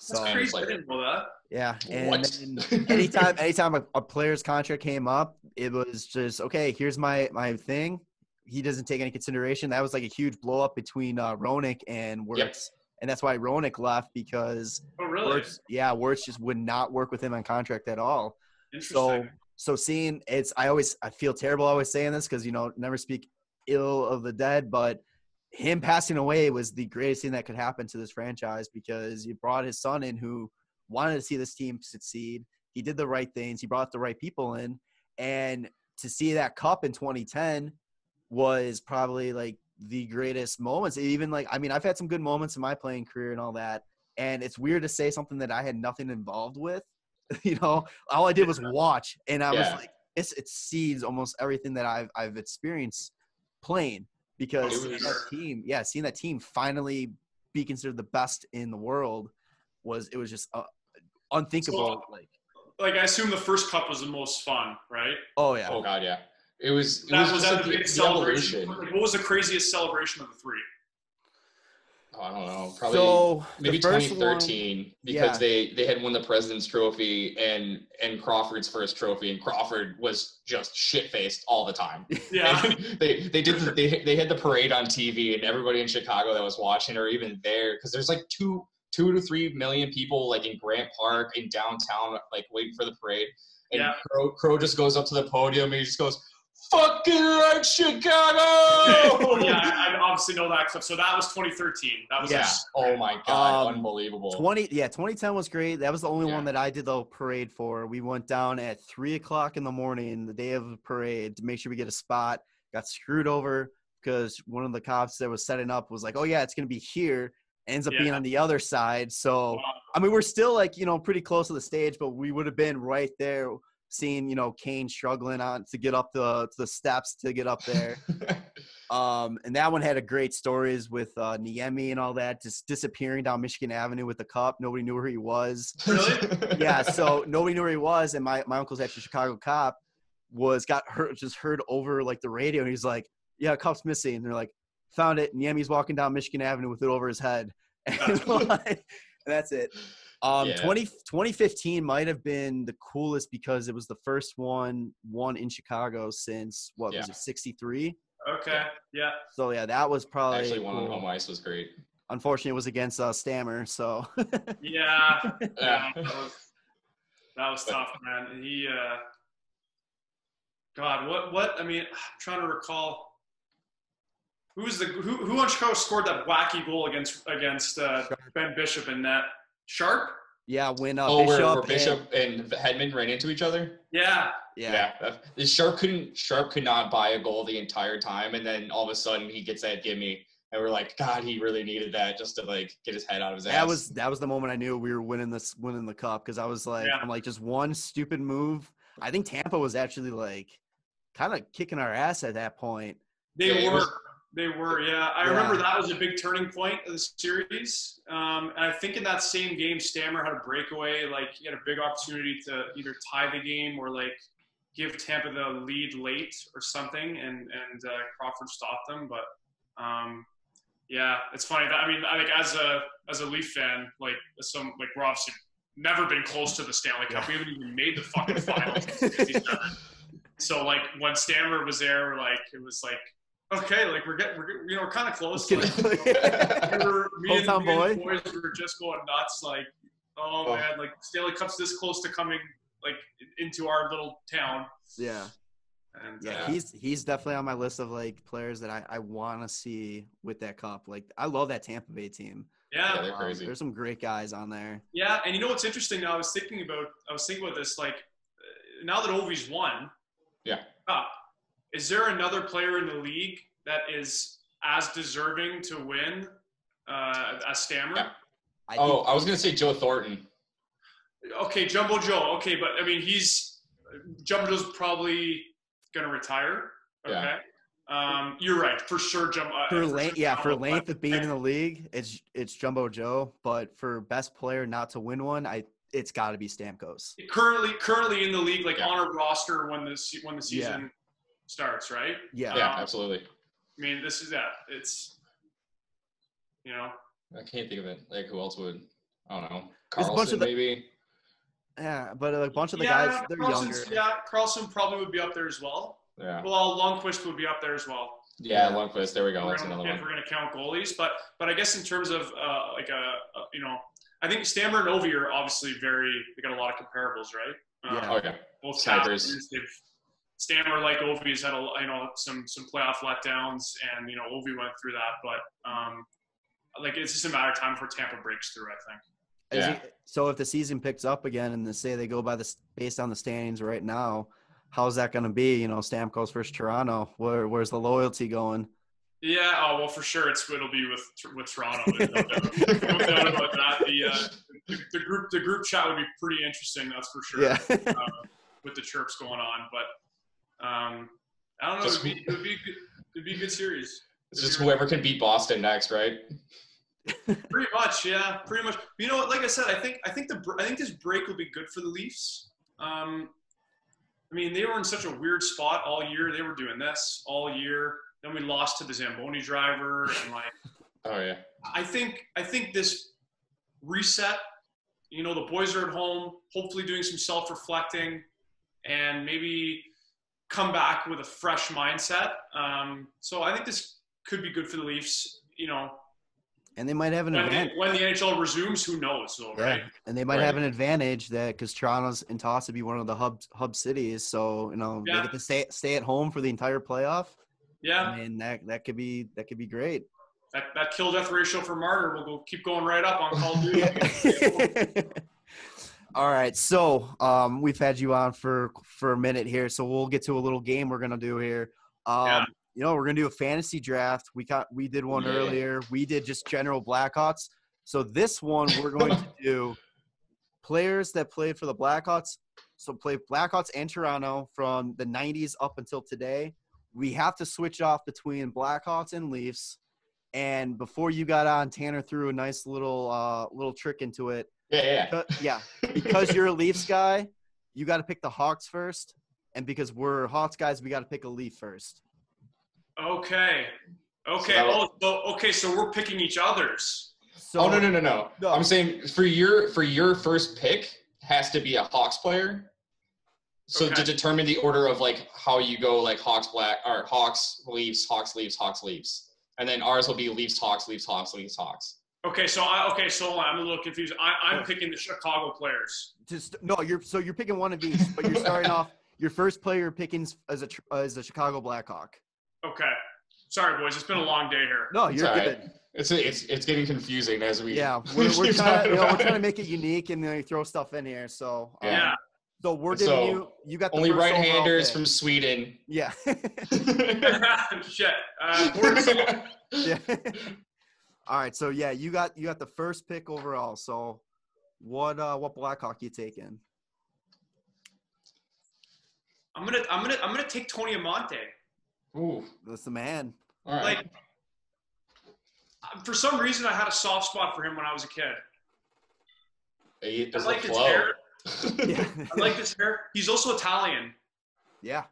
That's crazy. I didn't know that. Yeah, and then anytime a player's contract came up, it was just, okay, here's my thing. He doesn't take any consideration. That was like a huge blow up between Roenick and Wirtz. Yep. And that's why Roenick left, because Wirtz just would not work with him on contract at all. Interesting. So seeing I feel terrible always saying this because, never speak ill of the dead, but him passing away was the greatest thing that could happen to this franchise, because you brought his son in who wanted to see this team succeed. He did the right things. He brought the right people in. And to see that cup in 2010 was probably like the greatest moments. I've had some good moments in my playing career and all that. And it's weird to say something that I had nothing involved with. All I did was watch. And I was like, it exceeds almost everything that I've experienced playing. Because seeing that team finally be considered the best in the world was just unthinkable. So, I assume the first cup was the most fun, right? Oh yeah. Oh god, yeah. It was the big celebration. What was the craziest celebration of the three? Oh, I don't know. Probably maybe 2013 because they had won the President's Trophy and Crawford's first trophy, and Crawford was just shit-faced all the time. Yeah. they had the parade on TV, and everybody in Chicago that was watching or even there, because there's like 2 to 3 million people like in Grant Park in downtown like waiting for the parade. And Crow just goes up to the podium and he just goes, "Fucking right, Chicago!" I obviously know that clip. So that was 2013. That was oh my god, unbelievable. 2010 was great. That was the only one that I did the parade for. We went down at 3:00 in the morning, the day of the parade, to make sure we get a spot. Got screwed over because one of the cops that was setting up was like, "Oh yeah, it's gonna be here." Ends up being on the other side. So we're still pretty close to the stage, but we would have been right there. Seeing, Kane struggling to get up the steps to get up there. And that one had a great stories with Niemi and all that, just disappearing down Michigan Avenue with the cup. Nobody knew where he was. Really? Yeah, so nobody knew where he was. And my uncle's actually a Chicago cop, heard over like the radio. And he's like, "Yeah, cup's missing." And they're like, "Found it." Niemi's walking down Michigan Avenue with it over his head. And that's it. 2015 might have been the coolest because it was the first one in Chicago since was it, 63? Okay, yeah. So that was probably actually one on home ice was great. Unfortunately, it was against Stammer, so that was tough, man. He God, what I mean, I'm trying to recall who on Chicago scored that wacky goal against Ben Bishop in that. Sharp? Yeah, when where Bishop and Hedman ran into each other? Yeah. Sharp could not buy a goal the entire time, and then all of a sudden he gets that gimme, and we're like, God, he really needed that just to like get his head out of his ass. That was the moment I knew we were winning the cup, because I was like, I'm like, just one stupid move. I think Tampa was actually like kind of kicking our ass at that point. They were, yeah. I remember that was a big turning point of the series. And I think in that same game, Stammer had a breakaway. Like, he had a big opportunity to either tie the game or, like, give Tampa the lead late or something, and Crawford stopped them. But, it's funny. That, I mean, I think as a Leaf fan, like, we're obviously never been close to the Stanley Cup. We haven't even made the fucking finals. So, like, when Stammer was there, like, it was like, okay, like we're kind of close. Like, me and the boys were just going nuts. Like, oh man, like Stanley Cup's this close to coming like into our little town. Yeah, and he's definitely on my list of like players that I want to see with that cup. Like, I love that Tampa Bay team. Yeah, they're crazy. There's some great guys on there. Yeah, and you know what's interesting? Now I was thinking about this. Like, now that Ovi's won, is there another player in the league that is as deserving to win as Stammer? Yeah. I was going to say Joe Thornton. Okay, Jumbo Joe. Okay, but I mean, Jumbo Joe's probably going to retire. Okay. Yeah. You're right. For sure, Jumbo. For length of being in the league, it's Jumbo Joe. But for best player not to win one, it's got to be Stamkos. Currently in the league, like on a roster when the season starts, right? Yeah. Yeah, absolutely. I mean, this is it's, I can't think of it. Like, who else would? I don't know. Carlson, maybe. Yeah, but a bunch of the guys, they're younger. Yeah, Carlson probably would be up there as well. Yeah. Well, Lundqvist would be up there as well. Yeah, Lundqvist. There we go. That's another one. If we're going to count goalies, but I guess in terms of I think Stammer and Ovi are obviously they got a lot of comparables, right? Okay. Both snipers. Stammer, like Ovi, has had some playoff letdowns, and Ovi went through that, but it's just a matter of time before Tampa breaks through, I think. Yeah. So if the season picks up again and they go based on the standings right now, how's that going to be? Stamkos versus Toronto. Where's the loyalty going? Yeah. Oh well, for sure it'll be with Toronto. No doubt about that. The group chat would be pretty interesting. That's for sure. Yeah. With the chirps going on, but I don't know. It'd be a good series. It's just whoever can beat Boston next, right? Pretty much, yeah. Pretty much. Like I said, I think this break will be good for the Leafs. They were in such a weird spot all year. They were doing this all year. Then we lost to the Zamboni driver, and oh yeah. I think this reset. The boys are at home, hopefully doing some self-reflecting, and maybe come back with a fresh mindset. So I think this could be good for the Leafs. And they might have an advantage. When the NHL resumes, who knows, though, right? And they might have an advantage because Toronto's in toss to be one of the hub cities. So, they get to stay at home for the entire playoff. Yeah. That could be great. That kill death ratio for Marner will keep going right up on Call of Duty. All right. So we've had you on for a minute here. So we'll get to a little game we're going to do here. We're going to do a fantasy draft. We did one earlier. We did just general Blackhawks. So this one we're going to do players that played for the Blackhawks. So play Blackhawks and Toronto from the 90s up until today. We have to switch off between Blackhawks and Leafs. And before you got on, Tanner threw a nice little trick into it. Yeah. Because you're a Leafs guy, you got to pick the Hawks first. And because we're Hawks guys, we got to pick a Leaf first. Okay. So we're picking each other's. So, no. I'm saying for your first pick has to be a Hawks player. So to determine the order of how you go Hawks or Hawks Leafs, Hawks Leafs, Hawks Leafs, and then ours will be Leafs Hawks Leafs Hawks Leafs Hawks. Okay, so I'm a little confused. I'm picking the Chicago players. You're picking one of each, but you're starting off. Your first player you're picking as a Chicago Blackhawk. Okay. Sorry, boys. It's been a long day here. No, you're good. Right. It's getting confusing as we. Yeah, we're trying to make it unique and then throw stuff in here. So yeah. So we're giving you got the only first right-handers from Sweden. Yeah. Shit. Yeah. All right. So yeah, you got the first pick overall. So what Blackhawk you taking? I'm gonna take Tony Amonte. Ooh, that's the man. All right. For some reason, I had a soft spot for him when I was a kid. I like his hair. I like his hair. He's also Italian. Yeah.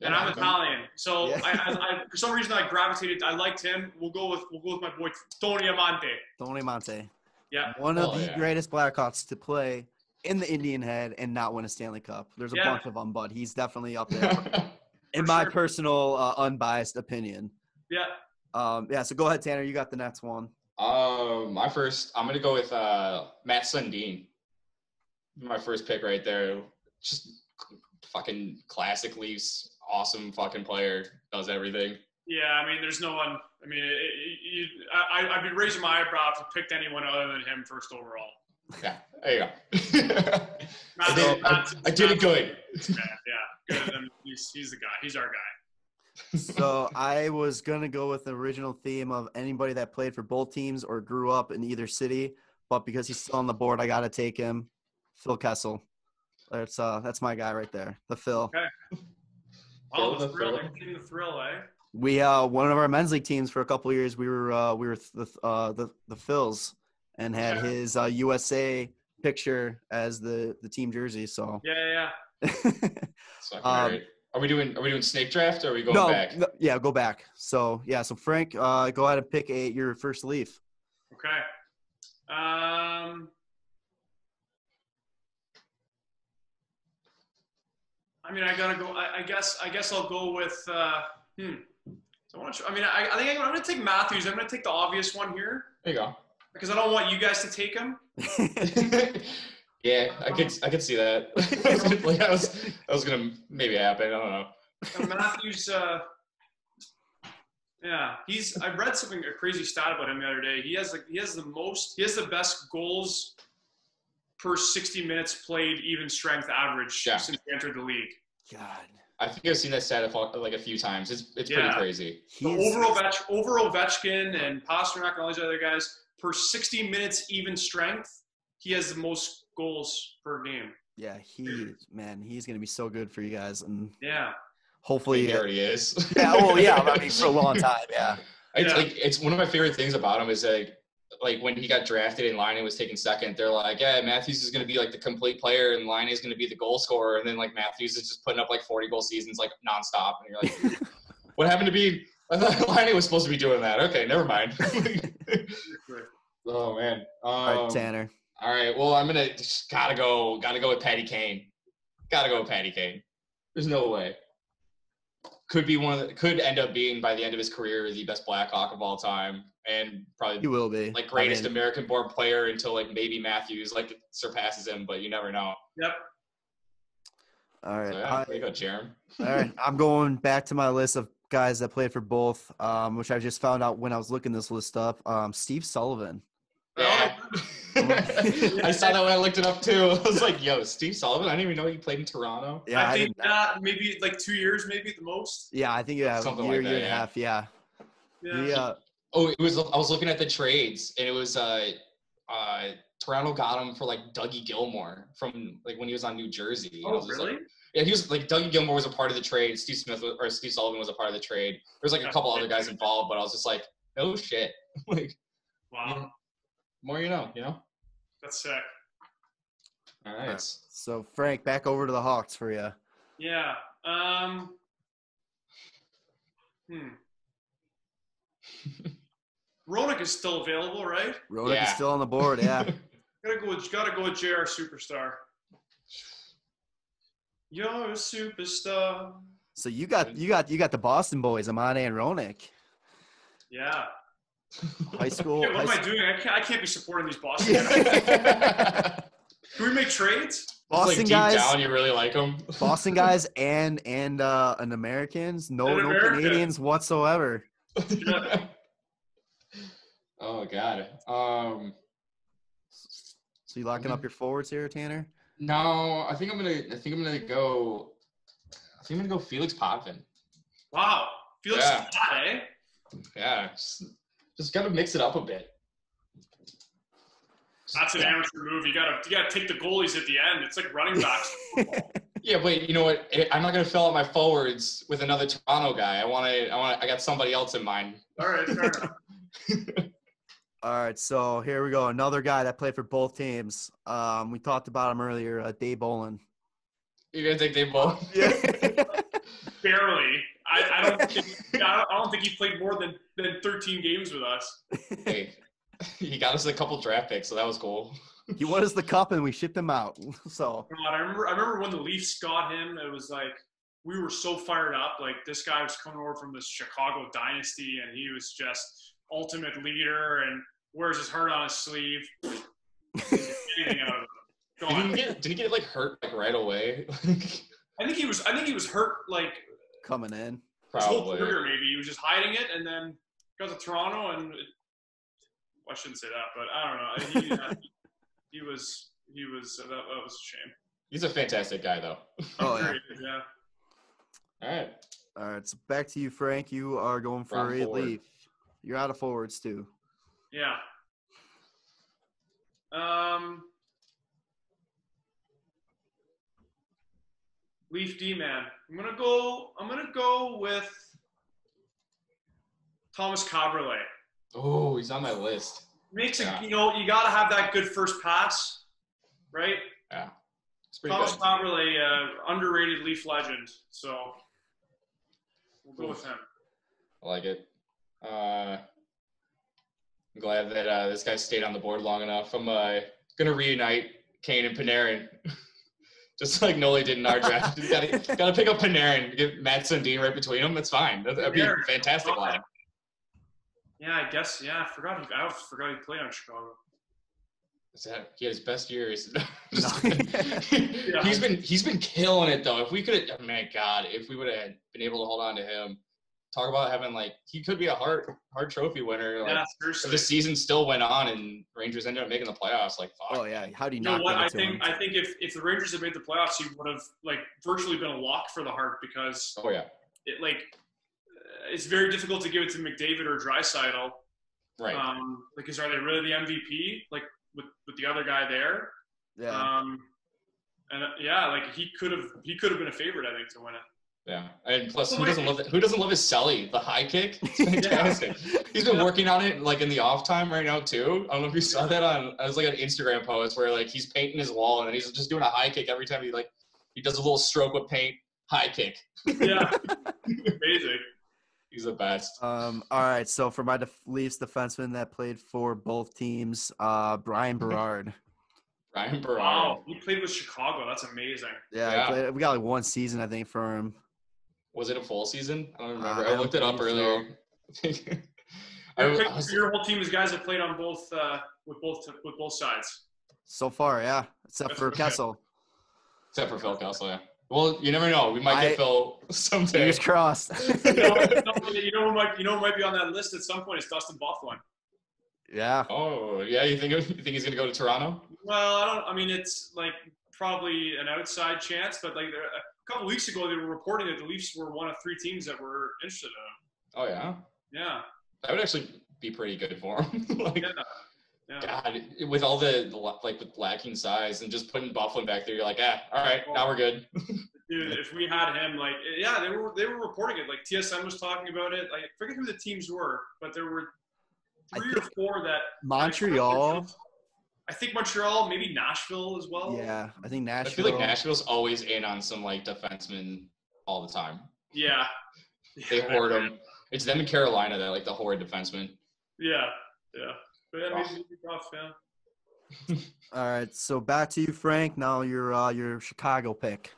And I'm Italian, so I for some reason I gravitated. I liked him. We'll go with my boy Tony Amonte. Tony Amonte. Yeah. One of the greatest Blackhawks to play in the Indian Head and not win a Stanley Cup. There's a bunch of them, but he's definitely up there. In my personal unbiased opinion. Yeah. So go ahead, Tanner. You got the next one. My first, I'm gonna go with Matt Sundin. My first pick right there. Just fucking classic Leafs. Awesome fucking player. Does everything. Yeah, there's no one. I'd be raising my eyebrow if you picked anyone other than him first overall. Yeah, there you go. I did it good. Yeah, good. He's the guy. He's our guy. So I was gonna go with the original theme of anybody that played for both teams or grew up in either city, but because he's still on the board, I gotta take him. Phil Kessel. That's my guy right there. The Phil. Okay. Oh, the thrill! The thrill, eh? We one of our men's league teams for a couple of years. We were the Phils and had his USA picture as the team jersey. So yeah. Are we doing snake draft or are we going back? No, yeah, go back. So Frank, go ahead and pick your first Leaf. Okay. I gotta go. I guess I'll go with. So I think I'm going to take Matthews. I'm going to take the obvious one here. There you go. Because I don't want you guys to take him. Yeah, I could see that. I was gonna maybe happen. I don't know. And Matthews, I read a crazy stat about him the other day. He has the best goals per 60 minutes played even strength average since he entered the league. God. I think I've seen that stat a few times. It's pretty crazy. Over Ovechkin and Pasternak and all these other guys, per 60 minutes even strength, he has the most goals per game. Yeah, he's going to be so good for you guys. And hopefully he already is. For a long time, yeah. It's one of my favorite things about him is like when he got drafted and Laine was taken second, they're like, yeah, Matthews is going to be like the complete player and Laine is going to be the goal scorer. And then like Matthews is just putting up like 40 goal seasons like nonstop. And you're like, what happened to be? I thought Laine was supposed to be doing that. Okay, never mind. Oh man. All right, Tanner. All right. Well, I'm gonna just gotta go with Patty Kane. Gotta go with Patty Kane. There's no way. Could end up being by the end of his career the best Blackhawk of all time, and probably he will be like greatest American-born player until like maybe Matthews like surpasses him, but you never know. Yep. All right. So, there you go, Jarom. All right. I'm going back to my list of guys that played for both, which I just found out when I was looking this list up. Steve Sullivan. Yeah. I saw that when I looked it up too. I was like, yo, Steve Sullivan? I didn't even know he played in Toronto. Yeah, I think maybe like 2 years, maybe at the most. Yeah, I think something year like that, and a half, yeah. I was looking at the trades, and it was Toronto got him for like Dougie Gilmour from like when he was on New Jersey. Oh, really? He was like Dougie Gilmour was a part of the trade. Steve Sullivan was a part of the trade. There's like a couple other guys involved, but I was just like, no shit. Like, wow. More you know. That's sick. All right. So Frank, back over to the Hawks for you. Yeah. Roenick is still available, right? Roenick is still on the board, yeah. Gotta go with JR Superstar. You're a superstar. So you got the Boston boys, Amane and Roenick. Yeah. High school. What am I doing? I can't be supporting these Boston guys. Can we make trades? Boston like guys. Deep down, you really like them. Boston guys and Americans. No Canadians whatsoever. Oh God. So you locking up your forwards here, Tanner? No, I think I'm gonna go Felix Potvin. Wow, Felix is hot, eh? Yeah, just gotta mix it up a bit. That's an amateur move. You gotta take the goalies at the end. It's like running backs. Yeah, but you know what? I'm not gonna fill out my forwards with another Toronto guy. I got somebody else in mind. All right, fair enough. All right, so here we go. Another guy that played for both teams. We talked about him earlier, Dave Bolin. You're gonna take Dave Bolin? Yeah. Barely. I don't think he played more than 13 games with us. Hey, he got us a couple draft picks, so that was cool. He won us the cup, and we shipped him out. So God, I remember when the Leafs got him. It was like we were so fired up. Like this guy was coming over from the Chicago dynasty, and he was just ultimate leader and wears his heart on his sleeve. Anything out of it. Did he get like hurt like right away? I think he was hurt like coming in. Probably. His whole career, maybe he was just hiding it, and then got to Toronto, and I shouldn't say that, but I don't know. He was that was a shame. He's a fantastic guy, though. Oh yeah. All right. So back to you, Frank. You are going for a Leaf. You're out of forwards too. Yeah. Leaf D man. I'm gonna go with Thomas Cabriolet. Oh, he's on my list. Makes it, you gotta have that good first pass, right? Yeah. It's pretty Thomas good. Cabriolet, underrated Leaf legend. So we'll go with him. I like it. I'm glad that this guy stayed on the board long enough. I'm gonna reunite Kane and Panarin. Just like Noli did in our draft. Got to pick up Panarin, get Matt Sundin right between them. That's fine. That'd be a fantastic line. Yeah, I guess. Yeah, I forgot he played on Chicago. He had his best years. Yeah. He's been killing it though. If we could, oh my God, if we would have been able to hold on to him, talk about having he could be a Hart Trophy winner. Yeah, seriously. If the season still went on and Rangers ended up making the playoffs, fuck. Oh yeah, how do you know not? what? I think if the Rangers had made the playoffs, he would have virtually been a lock for the Hart because. Oh yeah. It's very difficult to give it to McDavid or Draisaitl. Right. Because are they really the MVP? With the other guy there. Yeah. He could have been a favorite, I think, to win it. Yeah, and plus, who doesn't love his celly? The high kick, it's fantastic. He's been working on it in the off time right now too. I don't know if you saw that it was an Instagram post where he's painting his wall and he's just doing a high kick every time he does a little stroke with paint, high kick. Yeah, amazing. He's the best. All right, so for my Leafs defenseman that played for both teams, Brian Berard. Brian Berard. Wow, he played with Chicago. That's amazing. Yeah. We got one season, I think, for him. Was it a full season? I don't remember. I looked it up earlier. Your whole team is guys that played on both with both sides. So far, yeah, except for Kessel. Except for Phil Kessel, yeah. Well, you never know. We might get Phil someday. Fingers crossed. you know who might be on that list at some point is Dustin Byfuglien. Yeah. Oh, yeah. You think he's gonna go to Toronto? Well, I mean, it's probably an outside chance, but a couple weeks ago they were reporting that the Leafs were one of 3 teams that were interested in him. Oh yeah. Yeah. That would actually be pretty good for him. Yeah. God, with all with lacking size and just putting Byfuglien back there, you're all right, now we're good. Dude, if we had him, they were reporting it. TSN was talking about it. I forget who the teams were, but there were 3 or 4 that Montreal. I think Montreal, maybe Nashville as well. Yeah, I think Nashville. I feel like Nashville's always in on some defensemen all the time. Yeah. They hoard them. It's them in Carolina that the hoard defensemen. Yeah. But maybe rough, yeah. All right, so back to you, Frank. Now your Chicago pick.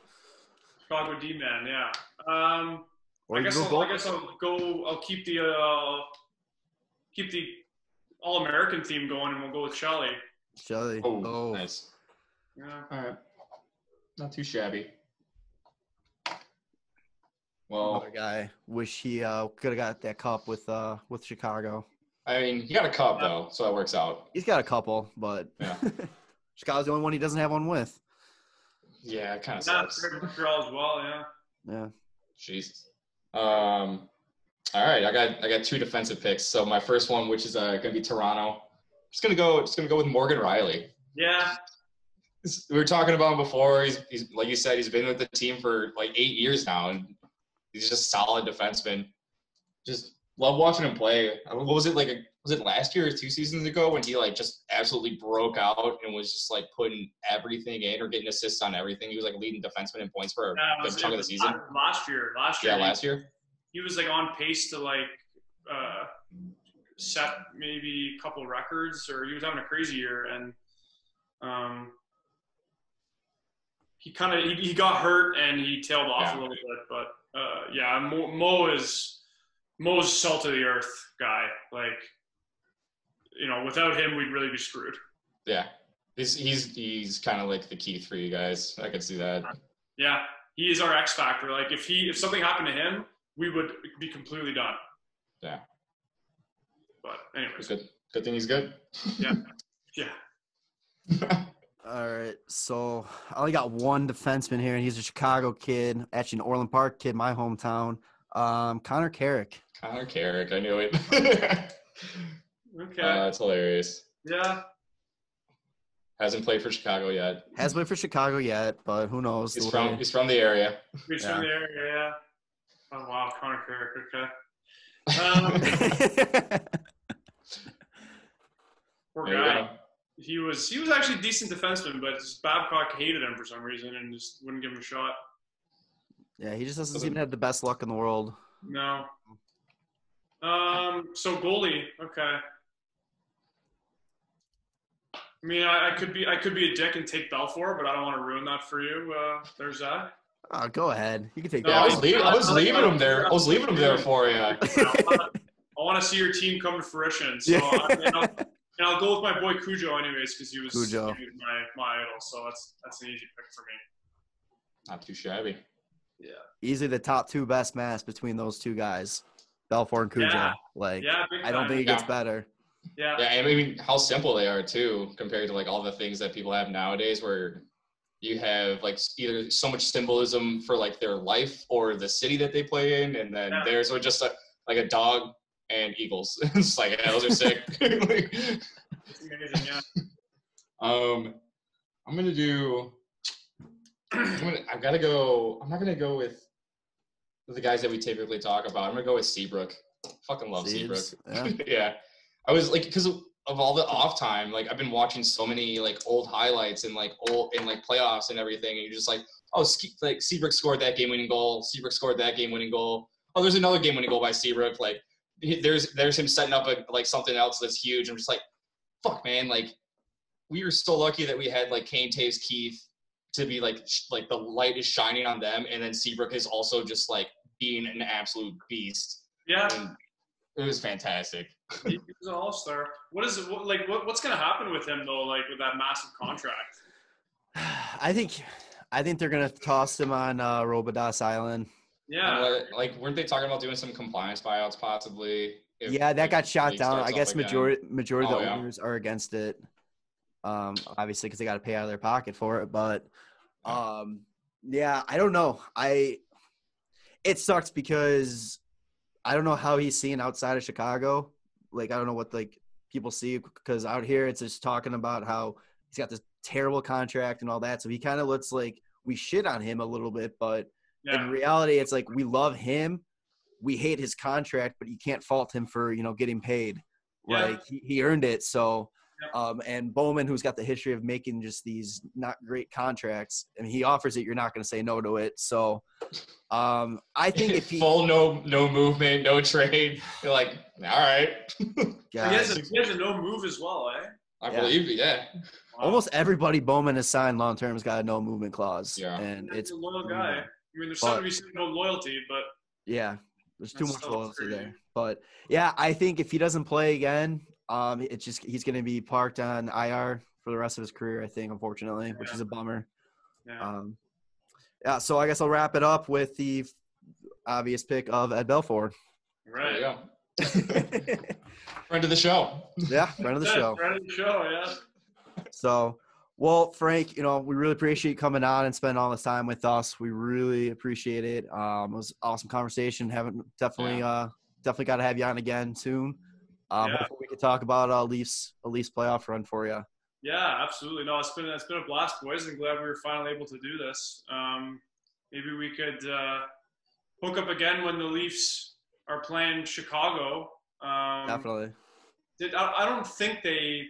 Chicago D-man, yeah. I guess I'll keep the All-American theme going, and we'll go with Shelly. Shelly. Oh, nice. Yeah. All right. Not too shabby. Well, another guy. Wish he could have got that cup with Chicago. I mean, he got a cup though, so that works out. He's got a couple, but yeah. Chicago's the only one he doesn't have one with. Yeah, it kind of That's sucks. Montreal as well, yeah. Yeah. Jesus. All right, I got 2 defensive picks. So my first one, which is going to be Toronto, just gonna go with Morgan Rielly. Yeah. We were talking about him before. He's like you said, he's been with the team for 8 years now, and he's just a solid defenseman. Just love watching him play. What was it was it last year or 2 seasons ago when he just absolutely broke out and was just putting everything in or getting assists on everything? He was leading defenseman in points for a good chunk of the season. Last year. Yeah, last year. He was on pace to set maybe a couple records, or he was having a crazy year, and he got hurt and he tailed off a little bit, but Mo's salt of the earth guy. Without him, we'd really be screwed. Yeah, he's kind of the key for you guys. I can see that. Yeah, he is our X factor. If something happened to him, we would be completely done. Yeah. But anyways, good thing he's good. Yeah. Yeah. All right, so I only got one defenseman here, and he's a Chicago kid, actually an Orland Park kid, my hometown. Connor Carrick. Connor Carrick, I knew it. Okay. That's hilarious. Yeah. Hasn't played for Chicago yet. Hasn't played for Chicago yet, but who knows? He's from the area. He's from the area, yeah. Oh wow, Connor Carrick. Okay. Poor guy. He was actually a decent defenseman, but Babcock hated him for some reason and just wouldn't give him a shot. Yeah, he just doesn't seem to have the best luck in the world. No. So goalie, okay. I mean, I could be a dick and take Belfour, but I don't want to ruin that for you. There's that. Oh, go ahead. You can take Yeah, that. I was leaving him there. I was leaving him there for you. I want to see your team come to fruition. So I'll go with my boy Cujo anyways, because he was my idol. So that's an easy pick for me. Not too shabby. Yeah. Easily the top two best mass between those two guys, Belfour and Cujo. I don't think it gets better. Yeah. Yeah, and I mean how simple they are too, compared to like all the things that people have nowadays, where you have like either so much symbolism for like their life or the city that they play in, and then theirs are just like a dog and eagles. It's like, yeah, those are sick. It's amazing, yeah. I'm not gonna go with the guys that we typically talk about. I'm gonna go with Seabrook. Fucking love Seabrook. Yeah. Yeah. I was like, because of all the off time, like I've been watching so many like old highlights and like playoffs and everything, and you're just like, oh, like Seabrook scored that game-winning goal. Seabrook scored that game-winning goal. Oh, there's another game-winning goal by Seabrook. Like there's him setting up like something else that's huge. I'm just like, fuck, man. Like we were so lucky that we had like Kane, Taves, Keith to be like the light is shining on them, and then Seabrook is also just like being an absolute beast. Yeah. And it was fantastic. He was an all-star. What's going to happen with him though? Like with that massive contract? I think they're gonna toss him on Robidas Island. Yeah. Like weren't they talking about doing some compliance buyouts possibly? Yeah, that got shot down. I guess majority of the yeah. owners are against it. Obviously because they got to pay out of their pocket for it. But yeah, I don't know. It sucks because I don't know how he's seen outside of Chicago. Like, I don't know what like people see, because out here it's just talking about how he's got this terrible contract and all that. So he kind of looks like we shit on him a little bit, but in reality, it's like we love him. We hate his contract, but you can't fault him for, getting paid. Yeah. Like he earned it. So, and Bowman, who's got the history of making just these not great contracts, I mean, he offers it, you're not going to say no to it. So, I think if he full no movement, no trade, you're like, all right. He has a no move as well, eh? I believe it. Yeah. Wow. Almost everybody Bowman has signed long term has got a no movement clause. Yeah. And it's a loyal guy. I mean, there's something to be said about loyalty, but yeah, there's too much loyalty there. But yeah, I think if he doesn't play again, it's just he's going to be parked on IR for the rest of his career, I think, unfortunately, which is a bummer. Yeah. So I guess I'll wrap it up with the obvious pick of Ed Belfour. Right. There you go. Friend of the show. Yeah, friend of the show. Friend of the show, yeah. So, well, Frank, we really appreciate you coming on and spending all this time with us. We really appreciate it. It was an awesome conversation. Definitely got to have you on again soon. Hopefully we could talk about a Leafs playoff run for you. Yeah, absolutely. No, it's been a blast, boys. I'm glad we were finally able to do this. Maybe we could hook up again when the Leafs are playing Chicago. Definitely. I don't think they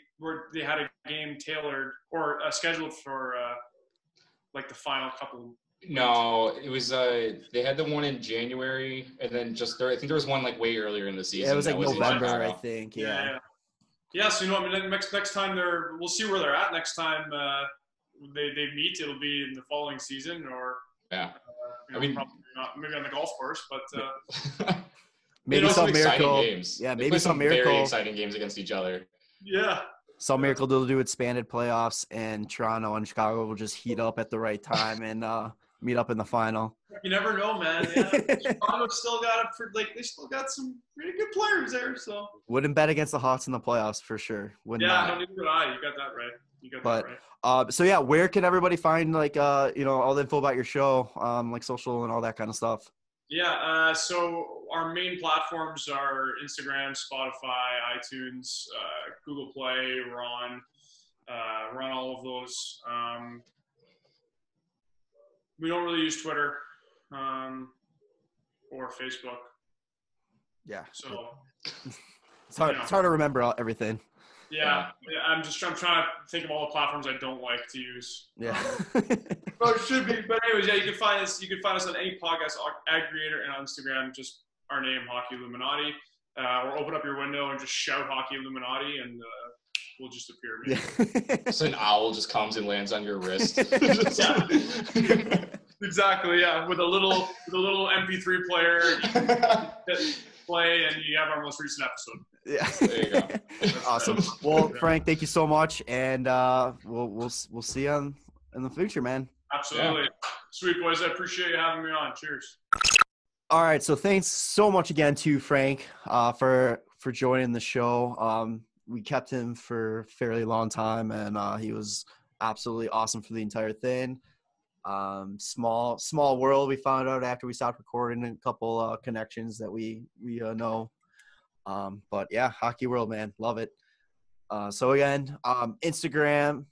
had a game tailored or scheduled for like the final couple. No, it was they had the one in January, and then I think there was one like way earlier in the season. Yeah, it was like November, I think. Yeah. Yeah, so I mean, next time we'll see where they're at next time they meet. It'll be in the following season, or I mean, probably not, maybe on the golf course, but maybe some miracle. Games. Yeah, maybe some miracle. Very exciting games against each other. Yeah. Some miracle they'll do expanded playoffs, and Toronto and Chicago will just heat up at the right time and meet up in the final. You never know, man. Yeah. Chicago still they still got some pretty good players there. So wouldn't bet against the Hawks in the playoffs for sure. No, neither would I. You got that right. So yeah, where can everybody find all the info about your show, like social and all that kind of stuff? Yeah, so our main platforms are Instagram, Spotify, iTunes, Google Play. We're on all of those. We don't really use Twitter or Facebook. Yeah. So it's hard to remember everything. Yeah, I'm trying to think of all the platforms I don't like to use. Yeah. Well, it should be. But anyways, yeah, you can find us on any podcast aggregator and on Instagram, just our name, Hockey Illuminati. Or open up your window and just shout Hockey Illuminati, and will just appear. Maybe. Yeah. So an owl just comes and lands on your wrist. Exactly. Yeah, with a little MP3 player, you can hit play, and you have our most recent episode. Yeah. There you go. Awesome. Well, Frank, thank you so much, and we'll see you in the future, man. Absolutely. Yeah. Sweet, boys. I appreciate you having me on. Cheers. All right. So thanks so much again to Frank for joining the show. We kept him for a fairly long time, and he was absolutely awesome for the entire thing. Small world. We found out after we stopped recording a couple connections that we know. But yeah, hockey world, man. Love it. So again, Instagram,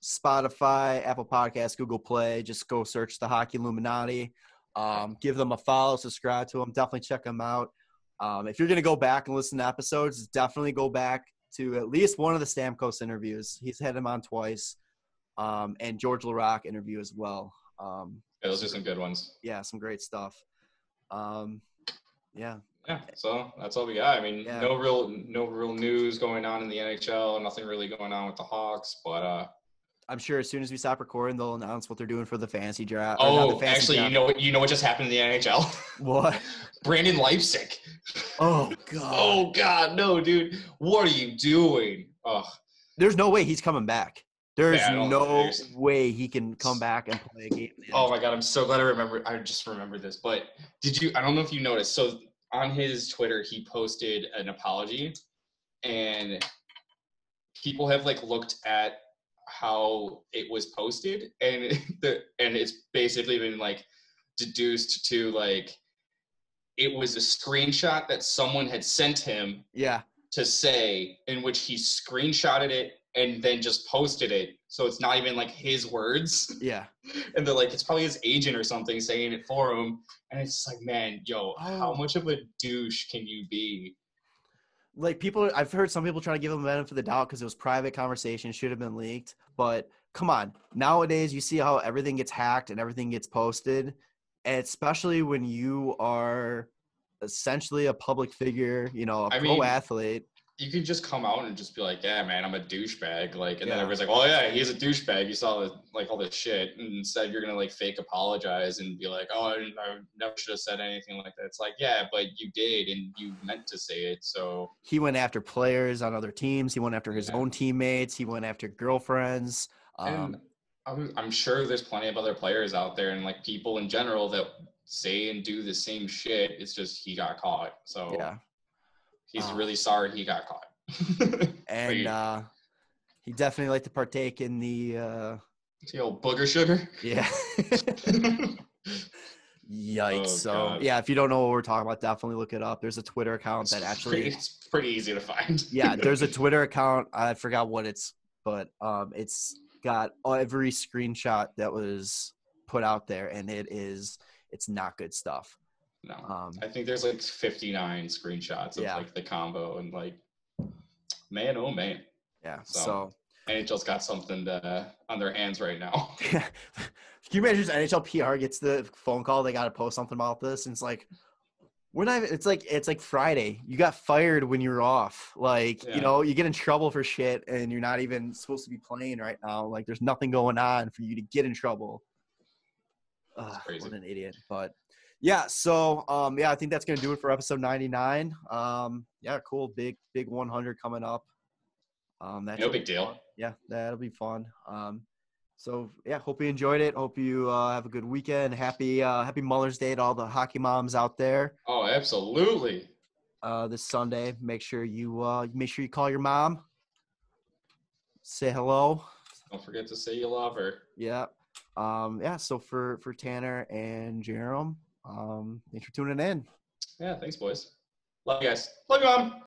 Spotify, Apple Podcasts, Google Play. Just go search the Hockey Illuminati. Give them a follow, subscribe to them. Definitely check them out. If you're going to go back and listen to episodes, definitely go back to at least one of the Stamkos interviews. He's had him on twice. And George LaRocque interview as well. Yeah, those are some good ones. Yeah, some great stuff. Yeah. Yeah, so that's all we got. I mean, no real news going on in the NHL. Nothing really going on with the Hawks, but I'm sure as soon as we stop recording, they'll announce what they're doing for the fantasy draft. Oh, actually, draft. You know what just happened in the NHL? What? Brandon Leipzig. Oh God. Oh God, no, dude. What are you doing? Oh. There's no way he's coming back. There's no way he can come back and play a game. Oh my God, I'm so glad I just remembered this. But I don't know if you noticed. So on his Twitter, he posted an apology, and people have looked at how it was posted, and it's basically been deduced to it was a screenshot that someone had sent him. Yeah. To say, in which he screenshotted it and then just posted it, so it's not even his words. Yeah. And they're it's probably his agent or something saying it for him, and it's just man, how much of a douche can you be? I've heard some people trying to give him the benefit of the doubt because it was private conversation, should have been leaked. But come on, nowadays you see how everything gets hacked and everything gets posted, and especially when you are essentially a public figure, pro athlete. You could just come out and just be yeah, man, I'm a douchebag. And then everybody's oh yeah, he's a douchebag. You saw all this shit. And instead you're going to fake apologize and be oh, I never should have said anything like that. It's yeah, but you did, and you meant to say it. So he went after players on other teams. He went after his own teammates. He went after girlfriends. And I'm sure there's plenty of other players out there and people in general that say and do the same shit. It's just he got caught. So yeah. He's really sorry he got caught. And he definitely liked to partake in the old booger sugar. Yeah. Yikes. So yeah, if you don't know what we're talking about, definitely look it up. There's a Twitter account that actually it's pretty easy to find. Yeah, there's a Twitter account. I forgot what but it's got every screenshot that was put out there, and it's not good stuff. No, I think there's 59 screenshots of the combo, and man, oh man. Yeah. So NHL's got something on their hands right now. Can you imagine NHL PR gets the phone call? They got to post something about this, and it's we're not. It's Friday. You got fired when you're off. You get in trouble for shit, and you're not even supposed to be playing right now. There's nothing going on for you to get in trouble. What an idiot, but. Yeah, so, I think that's going to do it for episode 99. Yeah, cool. Big 100 coming up. No big deal. Yeah, that'll be fun. So, yeah, hope you enjoyed it. Hope you have a good weekend. Happy Mother's Day to all the hockey moms out there. Oh, absolutely. This Sunday, make sure you call your mom. Say hello. Don't forget to say you love her. Yeah. So for Tanner and Jarom, thanks for tuning in. Yeah, thanks, boys. Love you guys. Love you, Mom.